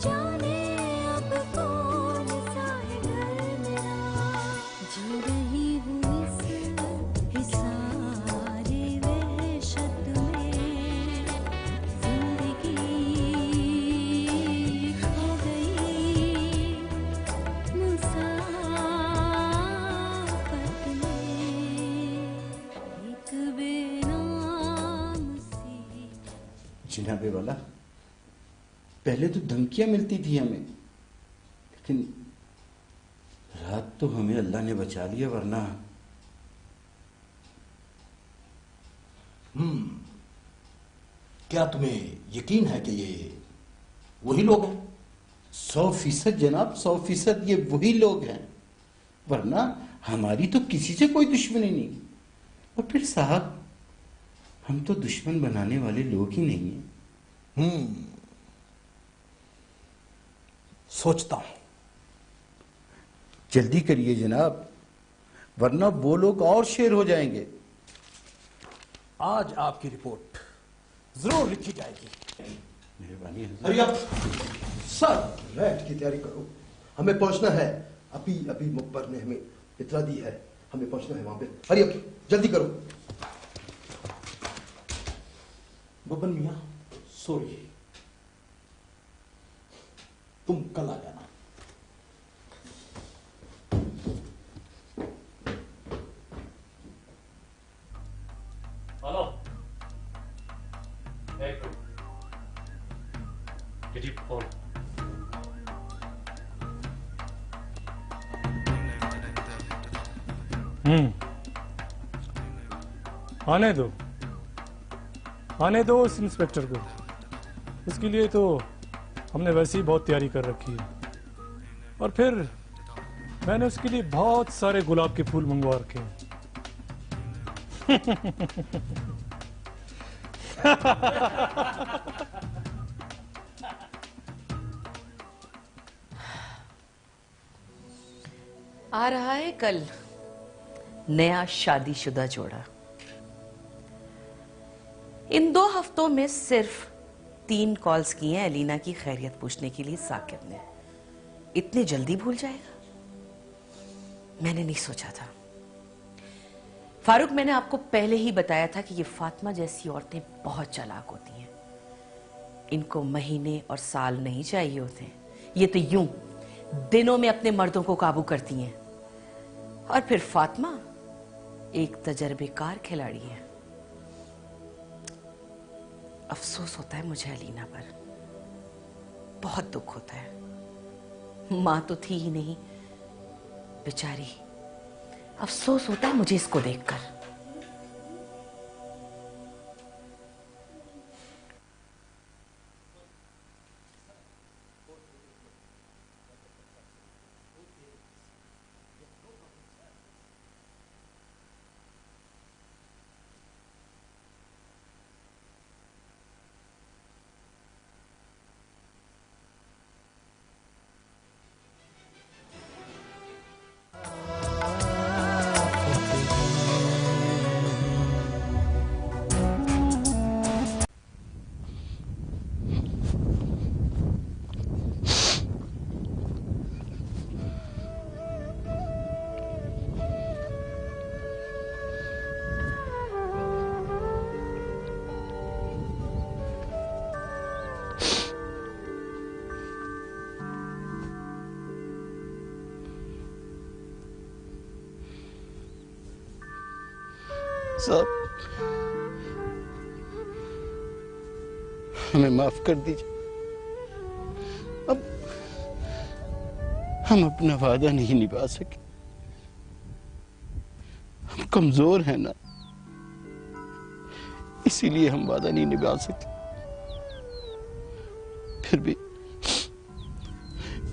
जाने जनाबे वाला, पहले तो धमकियां मिलती थी हमें, लेकिन रात तो हमें अल्लाह ने बचा लिया, वरना क्या तुम्हें यकीन है कि ये वही लोग हैं? 100% जनाब, 100% ये वही लोग हैं, वरना हमारी तो किसी से कोई दुश्मनी नहीं। और फिर साहब, हम तो दुश्मन बनाने वाले लोग ही नहीं हैं। सोचता हूं। जल्दी करिए जनाब, वरना वो लोग और शेर हो जाएंगे। आज आपकी रिपोर्ट जरूर लिखी जाएगी। मेहरबानी है। हरी आप सर, रेड की तैयारी करो, हमें पहुंचना है। अभी अभी मुखबर ने हमें इतला दी है, हमें पहुंचना है वहां पे। हरी आप जल्दी करो। बबन मियां, सॉरी, तुम कल आ जाना। हेलो, एक किटी फोन। आने दो उस इंस्पेक्टर को। उसके लिए तो हमने वैसे ही बहुत तैयारी कर रखी है, और फिर मैंने उसके लिए बहुत सारे गुलाब के फूल मंगवा रखे हैं। आ रहा है कल नया शादीशुदा जोड़ा। इन 2 हफ्तों में सिर्फ 3 कॉल्स किए हैं अलीना की खैरियत पूछने के लिए साकिब ने। इतनी जल्दी भूल जाएगा? मैंने नहीं सोचा था। फारूक, मैंने आपको पहले ही बताया था कि ये फातिमा जैसी औरतें बहुत चालाक होती हैं। इनको महीने और साल नहीं चाहिए होते, ये तो यूं दिनों में अपने मर्दों को काबू करती हैं। और फिर फातिमा एक तजर्बेकार खिलाड़ी है। अफसोस होता है मुझे अलीना पर, बहुत दुख होता है। मां तो थी ही नहीं बेचारी। अफसोस होता है मुझे इसको देखकर। साहब, हमें माफ कर दीजिए। अब हम अपना वादा नहीं निभा सके। हम कमजोर हैं ना, इसीलिए हम वादा नहीं निभा सके।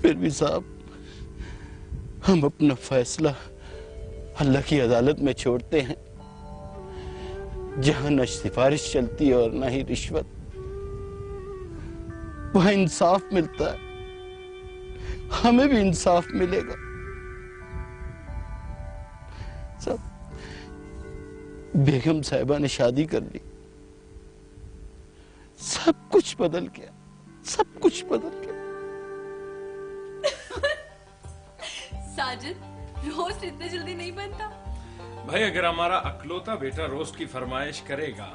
फिर भी साहब, हम अपना फैसला अल्लाह की अदालत में छोड़ते हैं, जहां न सिफारिश चलती है और न ही रिश्वत। वहां इंसाफ मिलता है, हमें भी इंसाफ मिलेगा। सब बेगम साहिबा ने शादी कर ली, सब कुछ बदल गया, सब कुछ बदल गया। साजिद, रोस्ट इतने जल्दी नहीं बनता। भाई, अगर हमारा अकलौता बेटा रोस्ट की फरमाइश करेगा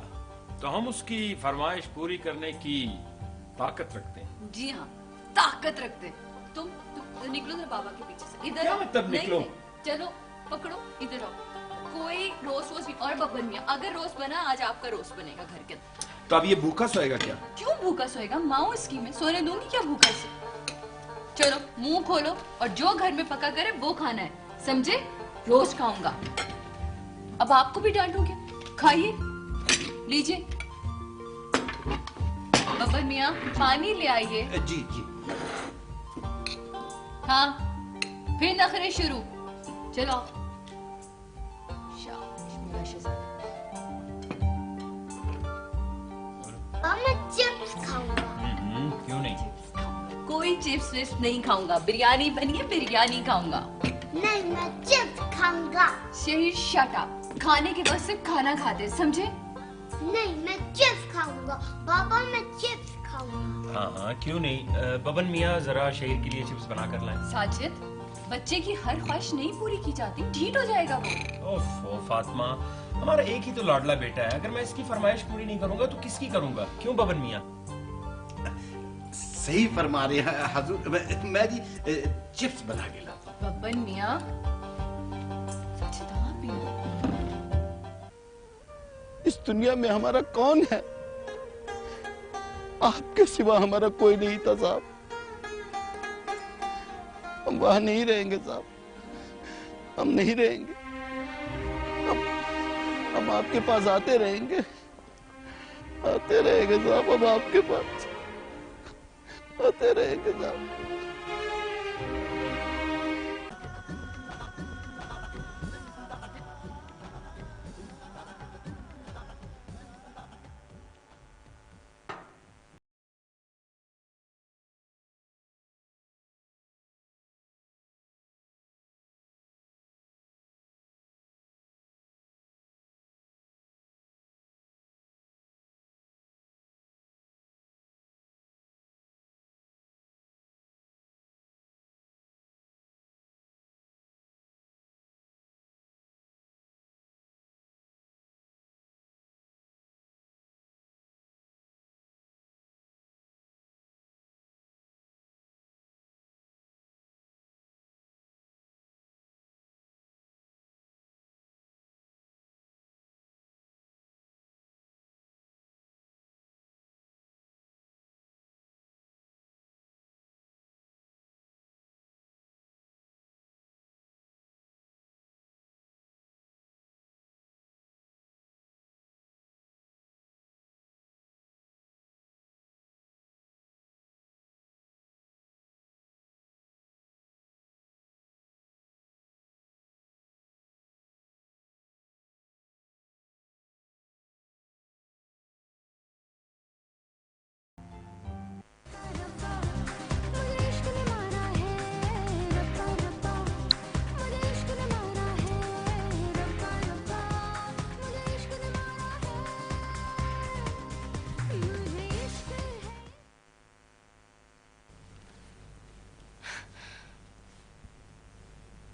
तो हम उसकी फरमाइश पूरी करने की ताकत रखते हैं। जी हाँ, ताकत रखते हैं। तुम निकलो ना बाबा के पीछे से। इधर क्या आओ। मतलब नहीं, निकलो? नहीं, चलो पकड़ो, इधर आओ। कोई रोस्ट वोस्ट। और बब्बन मियां, अगर रोस्ट बना आज आपका रोस्ट बनेगा घर के अंदर। तो अब ये भूखा सोएगा क्या? क्यों भूखा सोएगा? माँ स्कीम में सोने दूंगी क्या भूखा से? चलो मुंह खोलो और जो घर में पका करे वो खाना है, समझे? रोज खाऊंगा। अब आपको भी डांटूंगी, खाइए, लीजिए। बब्बर मियाँ पानी ले आइए। जी जी। हाँ फिर नखरे शुरू। चलो मैं चिप्स खाऊंगा। क्यों नहीं? कोई चिप्स विप्स नहीं खाऊंगा, बिरयानी बनी है, बिरयानी खाऊंगा। नहीं मैं चिप्स खाऊंगा। शहीर शट अप, खाने के बाद सिर्फ खाना खाते, समझे? नहीं मैं चिप्स खाऊंगा पापा, मैं चिप्स खाऊंगा। हाँ हाँ क्यों नहीं। बबन मियाँ जरा शहीर के लिए चिप्स बना कर लाएं। साजिद, बच्चे की हर ख्वाहिश नहीं पूरी की जाती, ढीठ हो जाएगा वो। ओफो फातिमा, हमारा एक ही तो लाडला बेटा है, अगर मैं इसकी फरमाइश पूरी नहीं करूंगा तो किसकी करूंगा? क्यों बबन मियाँ? सही फरमा रहे हैं हजूर, मैं जी चिप्स बना के लाता हूँ। बब्बन मियाँ इस दुनिया में हमारा कौन है? आपके सिवा हमारा कोई नहीं था साहब। हम वहां नहीं रहेंगे साहब, हम नहीं रहेंगे। हम आपके पास आते रहेंगे साहब, हम आपके पास आते रहेंगे साहब।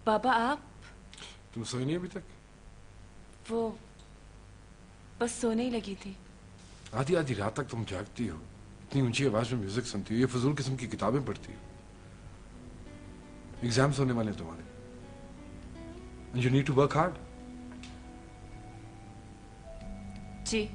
बाबा आप? तुम सोई नहीं अभी तक? वो बस सोने ही लगी थी। आधी आधी रात तक तुम जागती हो, इतनी ऊंची आवाज में म्यूजिक सुनती हो, ये फजूल किस्म की किताबें पढ़ती हो। एग्जाम्स होने वाले हैं तुम्हारे, and you need to work hard. जी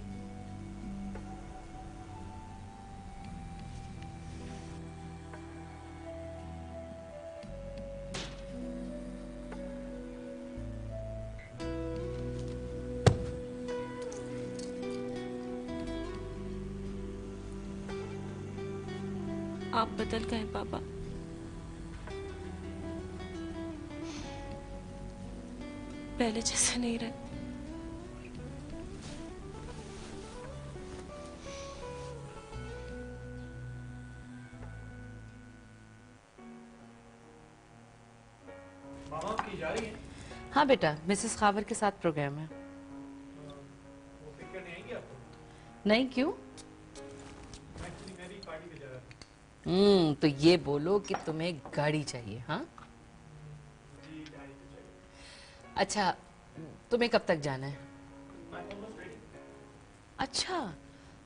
आप बदल गए पापा। पहले जैसे नहीं रहे। मामा आपकी जा रही है? हाँ बेटा, मिसेस खावर के साथ प्रोग्राम है। वो पिक्चर नहीं आएंगी आपको? नहीं, क्यों? एक्चुअली मैं भी पार्टी पे जा रहा था। तो ये बोलो कि तुम्हें गाड़ी चाहिए। हाँ जी गाड़ी तो चाहिए। अच्छा, तुम्हें कब तक जाना है? मैं ऑलमोस्ट रेडी। अच्छा,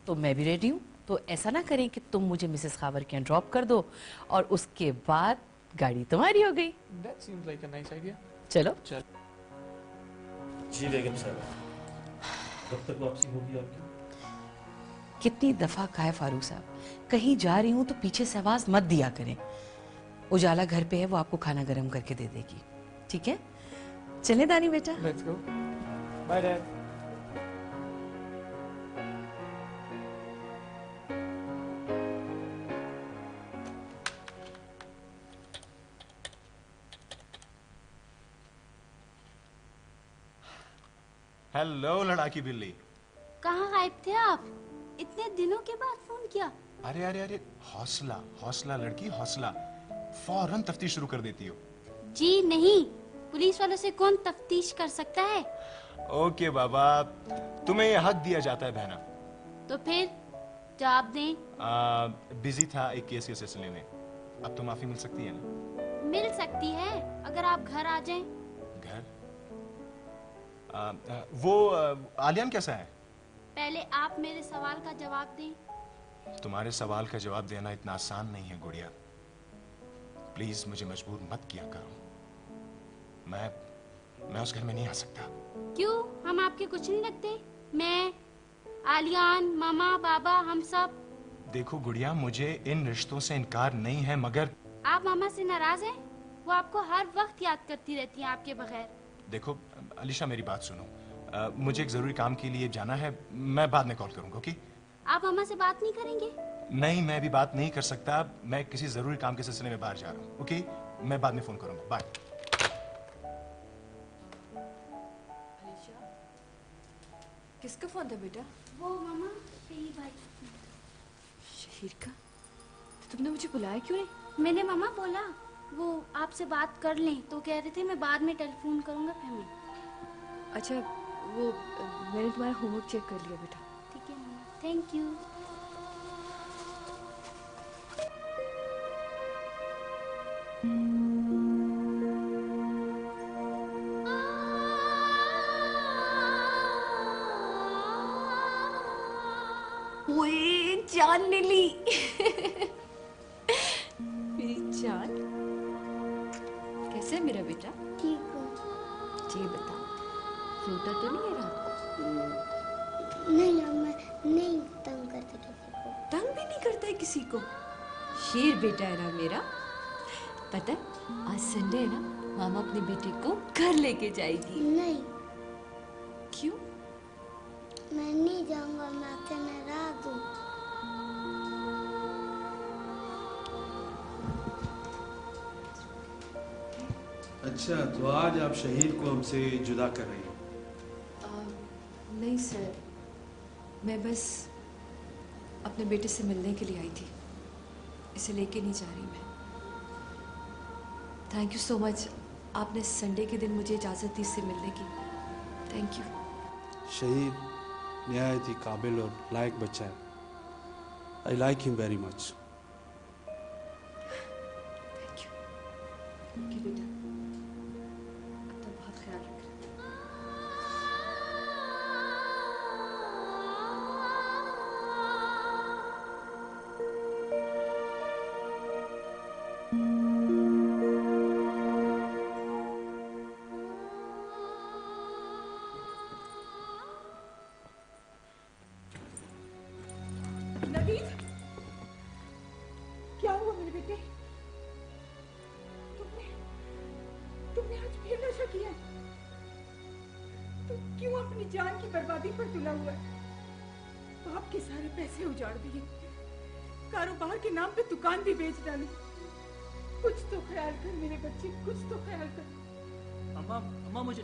तो मैं भी रेडी हूँ। तो ऐसा ना करें कि तुम मुझे मिसेस खावर के यहाँ ड्रॉप कर दो और उसके बाद गाड़ी तुम्हारी हो गई। That seems like a nice idea. चलो। जी बेगम साहब, कब तक वापसी होगी आपकी? कितनी दफा कहा है फारूक साहब, कहीं जा रही हूं तो पीछे से आवाज मत दिया करें। उजाला घर पे है, वो आपको खाना गर्म करके दे देगी, ठीक है? चले दानी बेटा। Let's go. Bye dad. Hello लड़ाकी बिल्ली। कहाँ गायब थे आप? इतने दिनों के बाद फोन किया। अरे अरे अरे, हौसला हौसला लड़की हौसला, फौरन तफ्तीश शुरू कर देती हो। जी नहीं, पुलिस वालों से कौन तफ्तीश कर सकता है? ओके बाबा, तुम्हें ये हक दिया जाता है बहना। तो फिर जवाब दें। बिजी था एक केस के सिलसिले में। अब तो माफी मिल सकती है ना? मिल सकती है अगर आप घर आ जाएं। घर? वो आलियान कैसा है? पहले आप मेरे सवाल का जवाब दें। तुम्हारे सवाल का जवाब देना इतना आसान नहीं है गुड़िया। प्लीज मुझे मजबूर मत किया करो। मैं उस घर में नहीं आ सकता। क्यों? हम आपके कुछ नहीं लगते? मैं, आलियान, मामा, बाबा, हम सब। देखो गुड़िया, मुझे इन रिश्तों से इनकार नहीं है, मगर आप मामा से नाराज हैं? वो आपको हर वक्त याद करती रहती हैं आपके बगैर। देखो अलीशा, मेरी बात सुनो। मुझे एक जरूरी काम के लिए जाना है, मैं बाद में कॉल करूंगा। ओके? आप मामा से बात नहीं करेंगे? नहीं, मैं अभी बात नहीं कर सकता। मैं किसी जरूरी काम के सिलसिले में बाहर जा रहा हूँ। ओके? मैं बाद में फोन करूंगा। बाय। किसका फोन था बेटा? वो मामा शहीर भाई। शहीर का? तो तुमने मुझे बुलाया क्यों नहीं? मैंने मामा बोला वो आपसे बात कर लें, तो कह रहे थे मैं बाद में टेलीफोन करूंगा फिर मैं। अच्छा, वो मैंने तुम्हारा होमवर्क चेक कर लिया बेटा। ठीक है मामा, थैंक यू। ओए जान ने ली। मेरी जान, कैसे है मेरा बेटा? ठीक हो? जी बता, रोता तो नहीं है रात को? नहीं मैं नहीं तंग करती किसी को। तंग भी नहीं करता है किसी को? शेर बेटा है ना मेरा। पता है, आज संडे है ना, मामा अपने बेटे को घर लेके जाएगी। नहीं। क्यों? मैं नहीं जाऊंगा, मैं आपसे नाराज हूँ। अच्छा, तो आज आप शहीर को हमसे जुदा कर रही हो? नहीं सर, मैं बस अपने बेटे से मिलने के लिए आई थी, इसे लेके नहीं जा रही मैं। थैंक यू सो मच, आपने संडे के दिन मुझे इजाज़त दी इससे मिलने की। Thank you. शहीर निहायत ही काबिल और लायक बच्चा है। I like him very much. Thank you बेटा, अपना बहुत ख्याल रखना। नवीन, क्या हुआ मेरे बेटे? तुमने आज फिर नशा किया है? तो क्यों अपनी जान की बर्बादी पर तुला हुआ है? बाप के सारे पैसे उजाड़ दिए, कारोबार के नाम पे दुकान भी बेच डाली। कुछ तो ख्याल कर मेरे बच्चे, कुछ तो ख्याल कर। अम्मा मुझे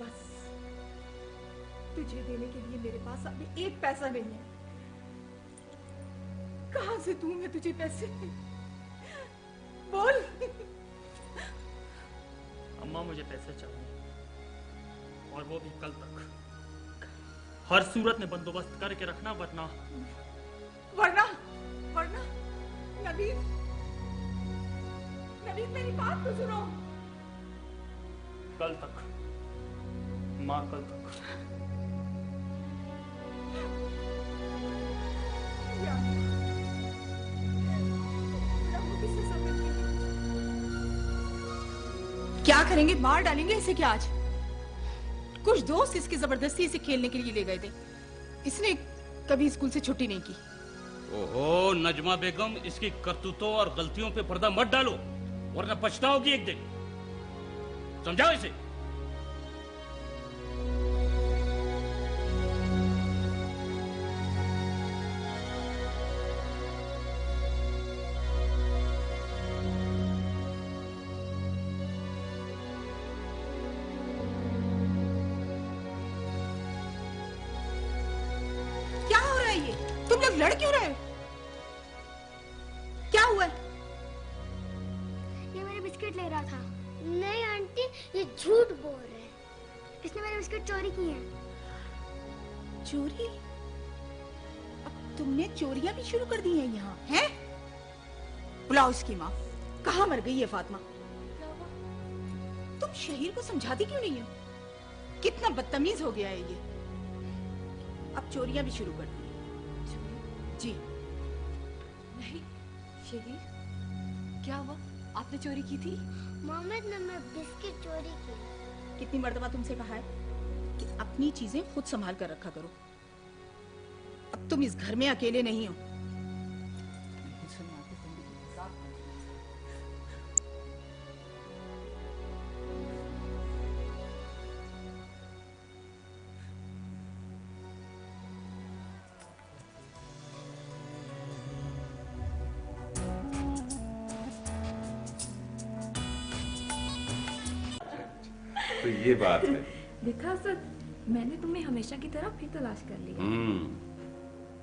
बस, तुझे देने के लिए मेरे पास अभी एक पैसा नहीं है। कहां से दूं मैं तुझे पैसे? बोल। अम्मा मुझे पैसे चाहिए, और वो भी कल तक। हर सूरत में बंदोबस्त करके रखना, वरना नवीन, मेरी बात तो सुनो। कल तक माँ, कल तक। क्या करेंगे? मार डालेंगे इसे क्या आज? कुछ दोस्त इसकी जबरदस्ती इसे खेलने के लिए ले गए थे। इसने कभी स्कूल से छुट्टी नहीं की। ओहो नजमा बेगम, इसकी करतूतों और गलतियों पे पर्दा मत डालो वरना पछताओगी एक दिन। समझाओ इसे। क्या हो रहा है ये? तुम लोग लड़ क्यों रहे हो? क्या हुआ? ये मेरे बिस्किट ले रहा था। नहीं आंटी, ये झूठ बोल रहे हैं। इसने मेरे बिस्किट चोरी किए हैं। चोरी? अब तुमने चोरियां भी शुरू कर दी हैं यहाँ, हैं? बुलाओ इसकी माँ। कहाँ मर गई है फातिमा? तुम शहीर को समझाती क्यों नहीं हो? कितना बदतमीज हो गया है ये। अब चोरियां भी शुरू कर दी जी। नहीं शहीर, क्या हुआ? आपने चोरी की थी? मोहम्मद ने मेरे बिस्किट चोरी किए। कितनी मर्तबा तुमसे कहा है कि अपनी चीजें खुद संभाल कर रखा करो। अब तुम इस घर में अकेले नहीं हो। तो ये बात है। देखा सर, मैंने तुम्हें हमेशा की तरह फिर तलाश कर लिया।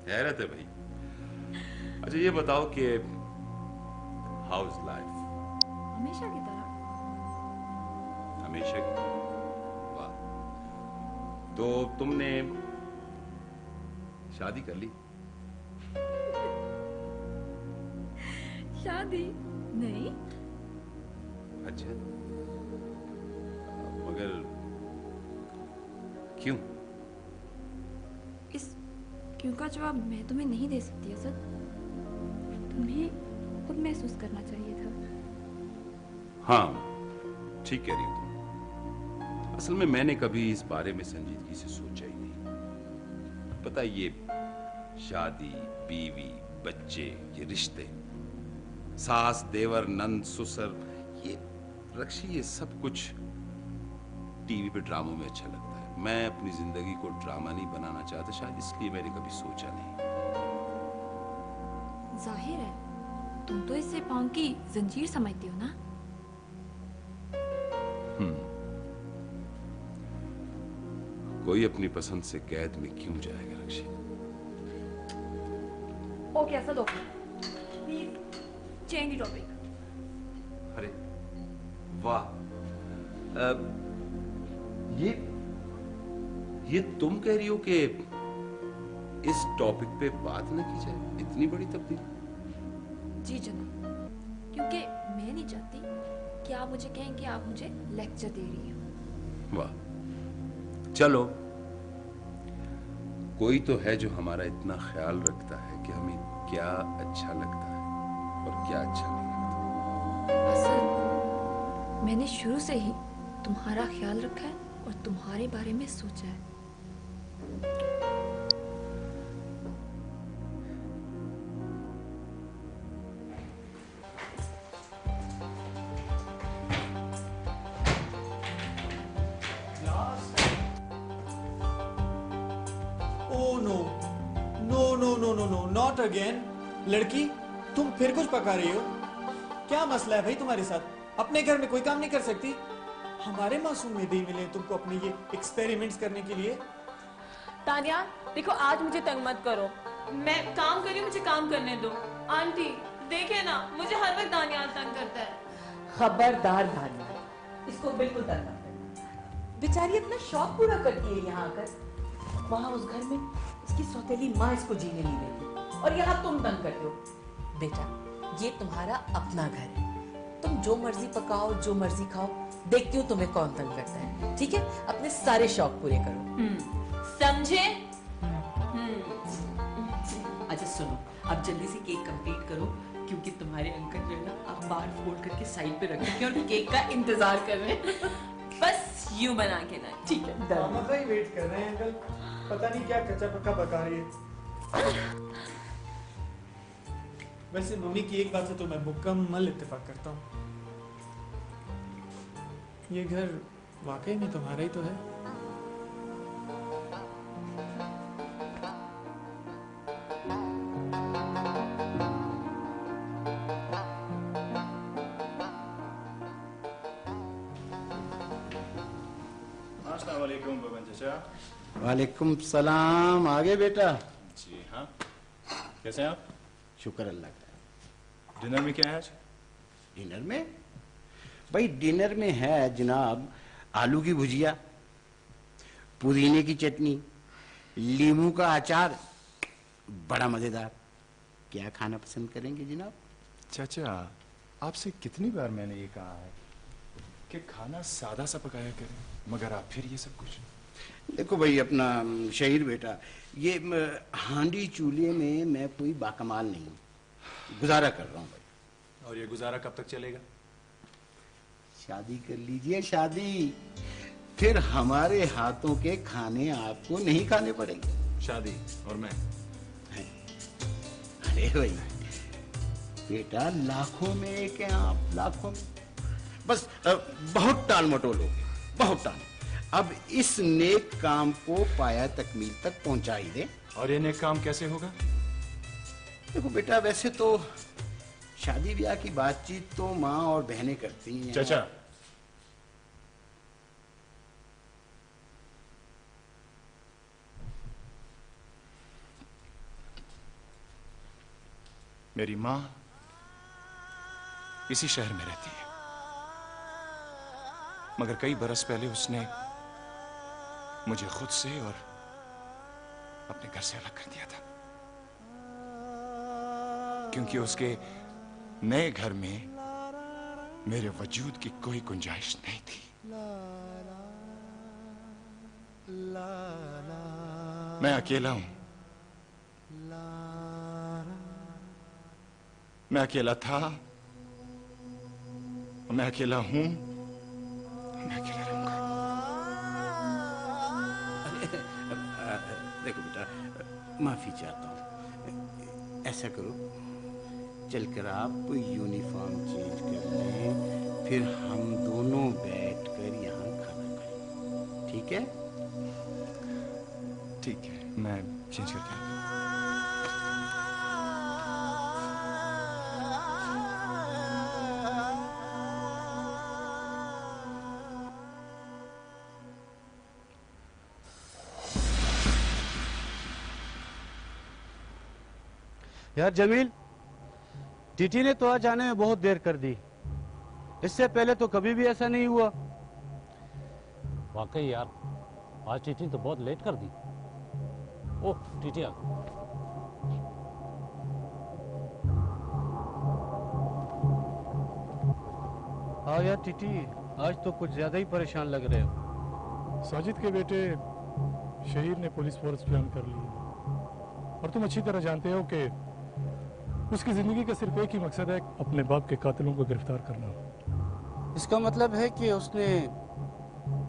हैरत है भाई। अच्छा ये बताओ कि हाउ इज लाइफ? हमेशा की तरह। हमेशा की? वाह। तो तुमने शादी कर ली? शादी नहीं। अच्छा, मगर क्यों? इस क्यों का जवाब मैं तुम्हें नहीं दे सकती असद। तुम्हें खुद महसूस करना चाहिए था। हाँ ठीक कह रही हो तुम। असल में मैंने कभी इस बारे में संजीदगी से सोचा ही नहीं। पता है, ये शादी, बीवी, बच्चे, ये रिश्ते, सास, देवर, नंद, ससुर, ये रक्षी, ये सब कुछ टीवी पे ड्रामों में अच्छा लगता है। मैं अपनी जिंदगी को ड्रामा नहीं बनाना चाहता, शायद इसलिए मैंने कभी सोचा नहीं। जाहिर है तुम तो इसे पांव की जंजीर समझती हो ना। कोई अपनी पसंद से कैद में क्यों जाएगा Rakshi? Okay Asad, okay please change topic. अरे वाह, ये तुम कह रही हो कि इस टॉपिक पे बात न की जाए? इतनी बड़ी तब्दीली? जी जनाब, क्योंकि मैं नहीं चाहती कि आप मुझे कहें कि आप मुझे लेक्चर दे रही हो। वाह, चलो कोई तो है जो हमारा इतना ख्याल रखता है कि हमें क्या अच्छा लगता है और क्या अच्छा नहीं लगता। असल मैंने शुरू से ही तुम्हारा ख्याल रखा है और तुम्हारे बारे में सोचा है। Oh no no no no no no not again. लड़की, तुम फिर कुछ पका रही हो? क्या मसला है भाई तुम्हारे साथ? अपने घर में कोई काम नहीं कर सकती? हमारे मासूम बेबी मिले तुमको अपने ये एक्सपेरिमेंट्स करने के लिए। तानिया देखो, आज मुझे तंग मत करो। मैं काम कर रही हूँ, मुझे काम करने दो। आंटी देखे ना, मुझे हर वक्त दानियाल तंग करता है। खबरदार दानियाल, इसको बिल्कुल तंग मत करना। बेचारी अपना शौक पूरा करती है यहाँ आकर। वहां उस घर में इसकी सौतेली माँ इसको जीने नहीं देती और यहाँ तुम तंग करते हो। बेटा, ये तुम्हारा अपना घर है, तुम जो मर्जी पकाओ, जो मर्जी खाओ, देखती हूँ तुम्हें कौन तंग करता है। ठीक है, अपने सारे शौक पूरे करो। समझे? अच्छा सुनो, अब जल्दी से केक कंप्लीट करो क्योंकि तुम्हारे अंकल जो है ना अखबार फोल्ड करके साइड पे रखेंगे और केक का इंतजार कर रहे हैं। बस यूं बना के ना। ठीक है, मामा का ही वेट कर रहे हैं अंकल। पता नहीं क्या कच्चा पक्का पका रही है। वैसे मम्मी की एक बात से तो मैं मुकम्मल इत्तेफाक करता हूँ, ये घर वाकई में तुम्हारा ही तो है। अस्सलामुअलैकुम बबन चाचा। वालेकुम सलाम। आगे बेटा। जी हाँ, कैसे हैं आप? शुक्र अल्लाह का। डिनर में क्या है आज? डिनर में भाई, डिनर में है जनाब आलू की भुजिया, पुदीने की चटनी, लीमू का अचार, बड़ा मजेदार। क्या खाना पसंद करेंगे जनाब? चाचा, आपसे कितनी बार मैंने ये कहा है कि खाना सादा सा पकाया करें, मगर आप फिर ये सब कुछ। देखो भाई अपना शहीर बेटा, ये हांडी चूल्हे में मैं कोई बाकमाल नहीं, गुजारा कर रहा हूँ भाई। और ये गुजारा कब तक चलेगा? शादी कर लीजिए शादी, फिर हमारे हाथों के खाने आपको नहीं खाने पड़ेंगे। शादी और मैं? अरे भाई बेटा, लाखों में एक हैं आप, लाखों में। बस बहुत टाल मटोल हो गए, बहुत टाल। अब इस नेक काम को पाया तकमील तक पहुंचा ही दे। और ये नेक काम कैसे होगा? देखो बेटा, वैसे तो शादी ब्याह की बातचीत तो माँ और बहनें करती हैं। चाचा, मेरी माँ इसी शहर में रहती है, मगर कई बरस पहले उसने मुझे खुद से और अपने घर से अलग कर दिया था, क्योंकि उसके नए घर में मेरे वजूद की कोई गुंजाइश नहीं थी। मैं अकेला हूं, मैं अकेला था, मैं अकेला हूं, मैं अकेला रहूंगा। देखो बेटा, माफी चाहता हूँ। ऐसा करो, चलकर आप यूनिफॉर्म चेंज कर लें, फिर हम दोनों बैठकर यहाँ खाना खाएं, ठीक है? ठीक है, मैं चेंज करके आता हूं। यार जमील, टीटी ने तो आज आने में बहुत देर कर दी। इससे पहले तो कभी भी ऐसा नहीं हुआ। वाकई यार, आज टीटी तो बहुत लेट कर दी। ओह, टीटी आ गई। हाँ यार टीटी, आज तो कुछ ज्यादा ही परेशान लग रहे हो। साजिद के बेटे शहीर ने पुलिस फोर्स ज्वाइन कर ली, और तुम अच्छी तरह जानते हो कि उसकी जिंदगी का सिर्फ एक ही मकसद है, अपने बाप के कातिलों को गिरफ्तार करना। इसका मतलब है कि उसने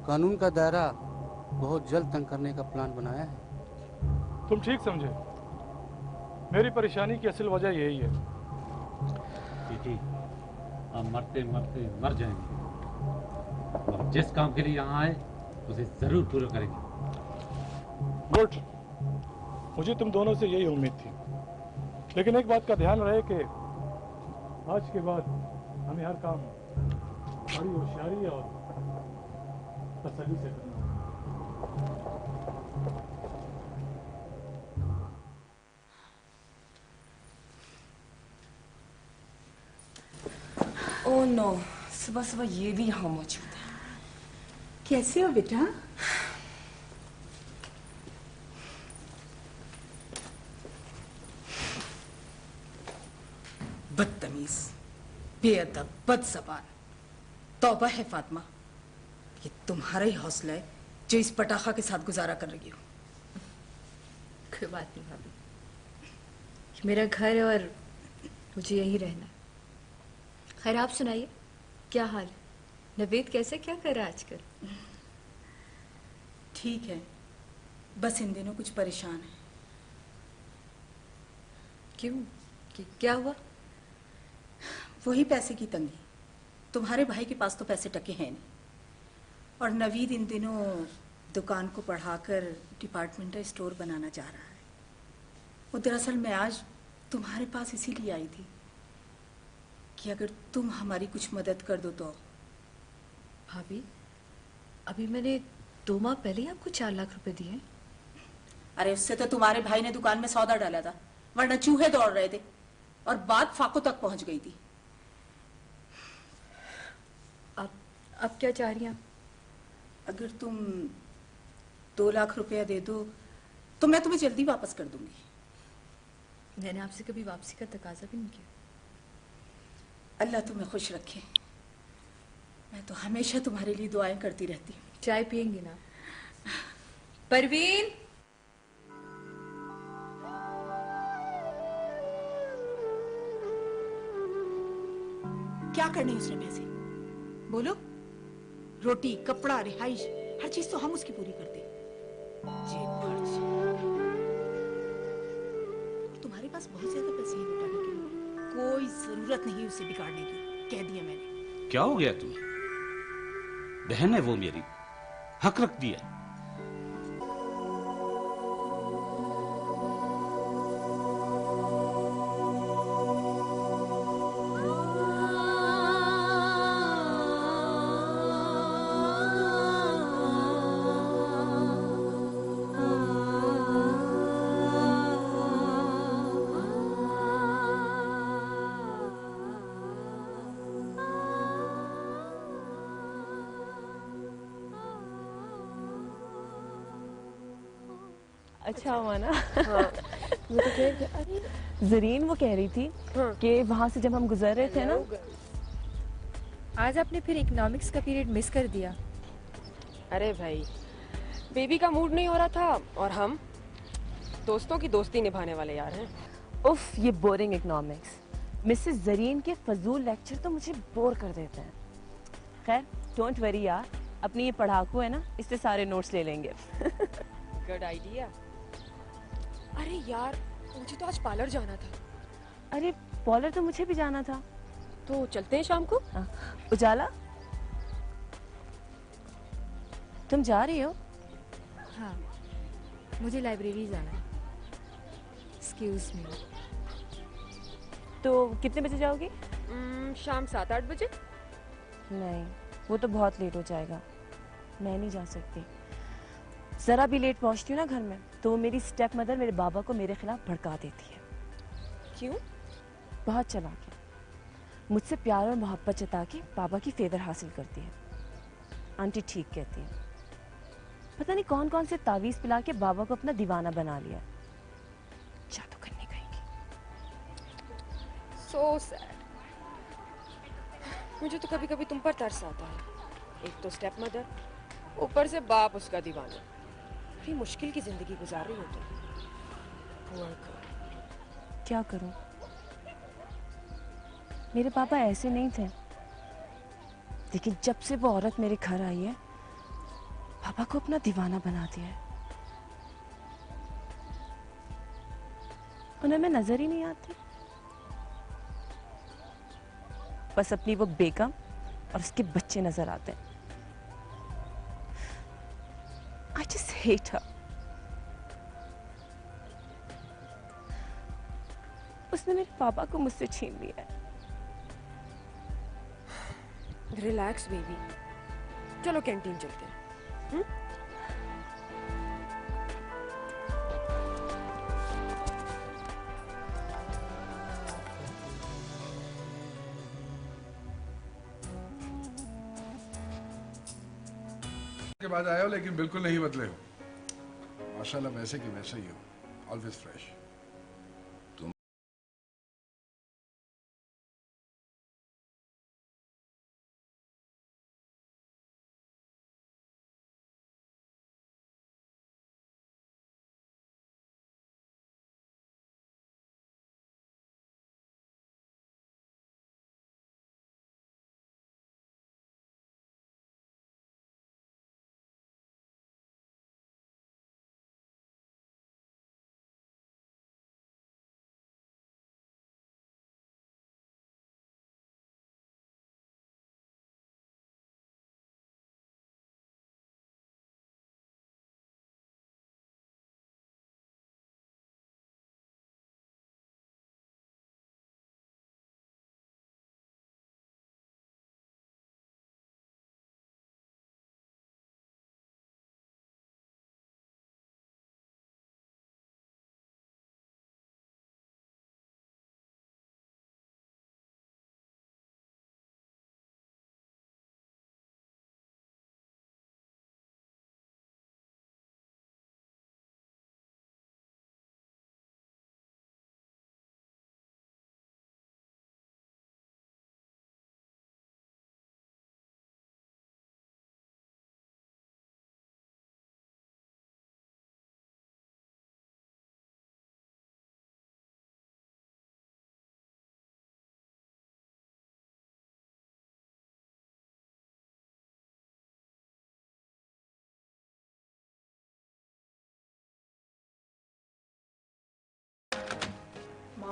कानून का दायरा बहुत जल्द तंग करने का प्लान बनाया है। तुम ठीक समझे, मेरी परेशानी की असल वजह यही है। टीटी, हम मरते मरते मर जाएंगे, और जिस काम के लिए यहाँ आए उसे जरूर पूरा करेंगे। गुड, मुझे तुम दोनों से यही उम्मीद थी। लेकिन एक बात का ध्यान रहे कि आज के बाद हमें हर काम बड़ी होशियारी और तसल्ली से करना है। ओह नो, सुबह सुबह ये भी यहाँ मौजूद है। कैसे हो बेटा? बदतमीज, बेअदब, बदज़बान। तौबा है फातिमा, ये तुम्हारा ही हौसला है जो इस पटाखा के साथ गुजारा कर रही हो। कोई बात नहीं भाभी, मेरा घर है और मुझे यही रहना है। खैर आप सुनाइए, क्या हाल है? नवेद कैसे, क्या कर रहा है आजकल? ठीक है, बस इन दिनों कुछ परेशान है। क्यों? क्या हुआ? वही पैसे की तंगी। तुम्हारे भाई के पास तो पैसे टके हैं नहीं, और नवीद इन दिनों दुकान को बढ़ाकर डिपार्टमेंटल स्टोर बनाना चाह रहा है। वो दरअसल मैं आज तुम्हारे पास इसीलिए आई थी कि अगर तुम हमारी कुछ मदद कर दो तो। भाभी, अभी मैंने 2 माह पहले ही आपको 4 लाख रुपए दिए। अरे उससे तो तुम्हारे भाई ने दुकान में सौदा डाला था, वरना चूहे दौड़ रहे थे और बात फाको तक पहुंच गई थी। अब क्या चाह रही हैं? अगर तुम 2 लाख रुपया दे दो तो मैं तुम्हें जल्दी वापस कर दूंगी। मैंने आपसे कभी वापसी का तकाजा भी नहीं किया। अल्लाह तुम्हें खुश रखे। मैं तो हमेशा तुम्हारे लिए दुआएं करती रहती हूँ। चाय पियेंगे ना? परवीन, क्या करने उसने पैसे? बोलो। रोटी, कपड़ा, रिहाइश, हर चीज तो हम उसकी पूरी करते। जेब खर्च। और तुम्हारे पास बहुत ज्यादा पैसे हैं लौटाने के लिए। कोई जरूरत नहीं उसे बिगाड़ने की, कह दिया मैंने। क्या हो गया तुम्हें? बहन है वो मेरी, हक रखती है। अच्छा हुआ ना। हाँ। वो तो अरे जरीन वो कह रही थी कि वहाँ से जब हम गुजर रहे थे ना, आज आपने फिर इकोनॉमिक्स का पीरियड मिस कर दिया। अरे भाई, बेबी का मूड नहीं हो रहा था और हम दोस्तों की दोस्ती निभाने वाले यार हैं। उफ, ये बोरिंग इकोनॉमिक्स। मिसेस जरीन के फजूल लेक्चर तो मुझे बोर कर देते हैं। खैर, डोंट वरी यार, अपनी ये पढ़ाकू है ना, इससे सारे नोट्स ले लेंगे। Good idea. अरे यार, मुझे तो आज पार्लर जाना था। अरे पार्लर तो मुझे भी जाना था। तो चलते हैं शाम को। उजाला, तुम जा रही हो? हाँ, मुझे लाइब्रेरी जाना है। Excuse me. तो कितने बजे जाओगी? शाम 7-8 बजे। नहीं, वो तो बहुत लेट हो जाएगा, मैं नहीं जा सकती। जरा भी लेट पहुंचती हूँ ना घर में तो मेरी स्टेप मदर मेरे बाबा को मेरे खिलाफ भड़का देती है। क्यों? बहुत चालाक है, मुझसे प्यार और मोहब्बत जता के बाबा की फेवर हासिल करती है। आंटी ठीक कहती है, पता नहीं कौन कौन से तावीज पिला के बाबा को अपना दीवाना बना लिया। जादू करने गई। So sad. मुझे तो कभी कभी तुम पर तरस आता है। एक तो स्टेप मदर, ऊपर से बाप उसका दीवाना। बड़ी मुश्किल की जिंदगी गुजार रही हो तुम। Poor girl. क्या करूं? मेरे पापा ऐसे नहीं थे, लेकिन जब से वो औरत मेरे घर आई है, पापा को अपना दीवाना बना दिया है। उन्हें मैं नजर ही नहीं आती, बस अपनी वो बेगम और उसके बच्चे नजर आते हैं। I just hate her. उसने मेरे पापा को मुझसे छीन लिया है। रिलैक्स बेबी, चलो कैंटीन चलते हैं। के बाद आए हो लेकिन बिल्कुल नहीं बदले हो। माशाल्लाह, वैसे कि वैसे ही हो, ऑलवेज फ्रेश।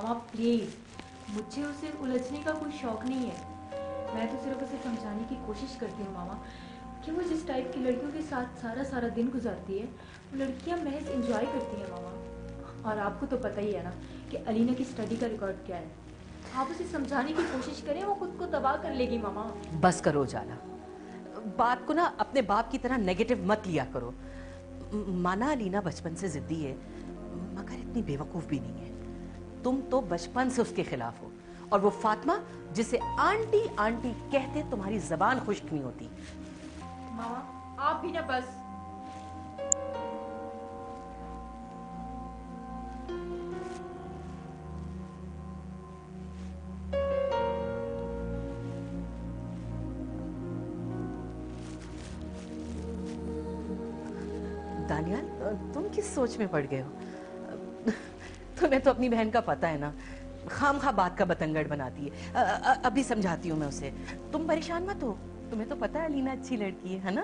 मामा प्लीज, मुझे उसे उलझने का कोई शौक नहीं है। मैं तो सिर्फ उसे समझाने की कोशिश करती हूँ मामा कि वो जिस टाइप की लड़कियों के साथ सारा सारा दिन गुजारती है वो लड़कियाँ महज एंजॉय करती हैं मामा। और आपको तो पता ही है ना कि अलीना की स्टडी का रिकॉर्ड क्या है। आप उसे समझाने की कोशिश करें, वो खुद को तबाह कर लेगी मामा। बस करो जाला, बात को ना अपने बाप की तरह नेगेटिव मत लिया करो। माना अलीना बचपन से जिद्दी है, मगर इतनी बेवकूफ भी नहीं है। तुम तो बचपन से उसके खिलाफ हो, और वो फातिमा जिसे आंटी आंटी कहते तुम्हारी जबान खुश्क नहीं होती। मामा आप भी ना बस। दानियाल, तुम किस सोच में पड़ गए हो? तुम्हें तो अपनी बहन का पता है ना, खामखा बात का बतंगड़ बनाती है। अभी समझाती हूँ मैं उसे, तुम परेशान मत हो। तुम्हें तो पता है अलीना अच्छी लड़की है ना?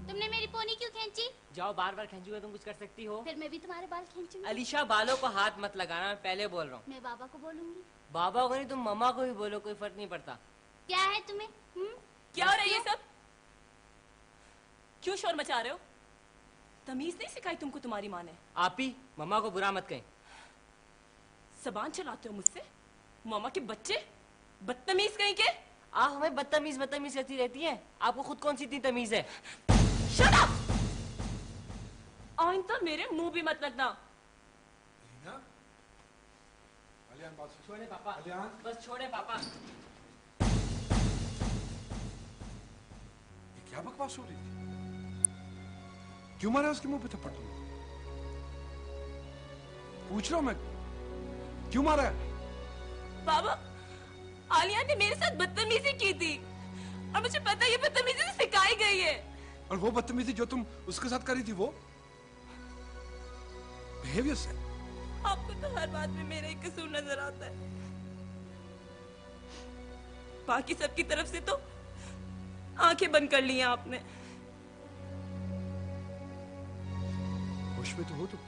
तुमने मेरी पोनी क्यों खींची? जाओ, बार बार खींचूंगा तुम कुछ कर सकती हो? फिर मैं भी तुम्हारे बाल खींचूंगी। अलीशा, बालों को हाथ मत लगाना, मैं पहले बोल रहा हूँ। मैं बाबा को बोलूंगी। बाबा को नहीं, तुम मम्मा को भी बोलो, कोई फर्क नहीं पड़ता। क्या है तुम्हें? क्या हो रहा है ये सब? क्यों शोर मचा रहे हो? तमीज नहीं सिखाई तुमको तुम्हारी माँ ने? आप ही मम्मा को बुरा मत कहें। जबान चलाते हो मुझसे? मामा के बच्चे, बदतमीज कहीं के। आप हमें बदतमीज बदतमीज करती रहती हैं। आपको खुद कौन सी इतनी तमीज है? Shut up! आइंदा मेरे मुंह भी मत लगना। छोड़े पापा, बस छोड़े पापा। ये क्या बकवास हो रही थी? क्यों मारा उसके मुंह पे थप्पड़ तुमने? पूछ रहा हूं मैं, क्यों मारा है? बाबा, आलिया ने मेरे साथ बदतमीजी की थी और मुझे पता है ये बदतमीजी सिखाई गई है। और वो बदतमीजी जो तुम उसके साथ करी थी वो बिहेवियर से। आपको तो हर बात में मेरा ही कसूर नजर आता है। बाकी सबकी तरफ से तो आंखें बंद कर ली हैं आपने। होश में तो हो तुम,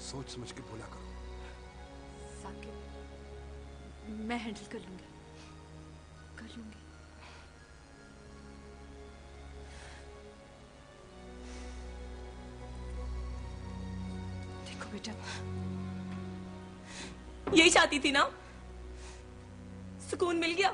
सोच समझ के बोला करो। साकिब, मैं हैंडल कर लूंगी, कर लूंगी। देखो बेटा, यही चाहती थी ना? सुकून मिल गया?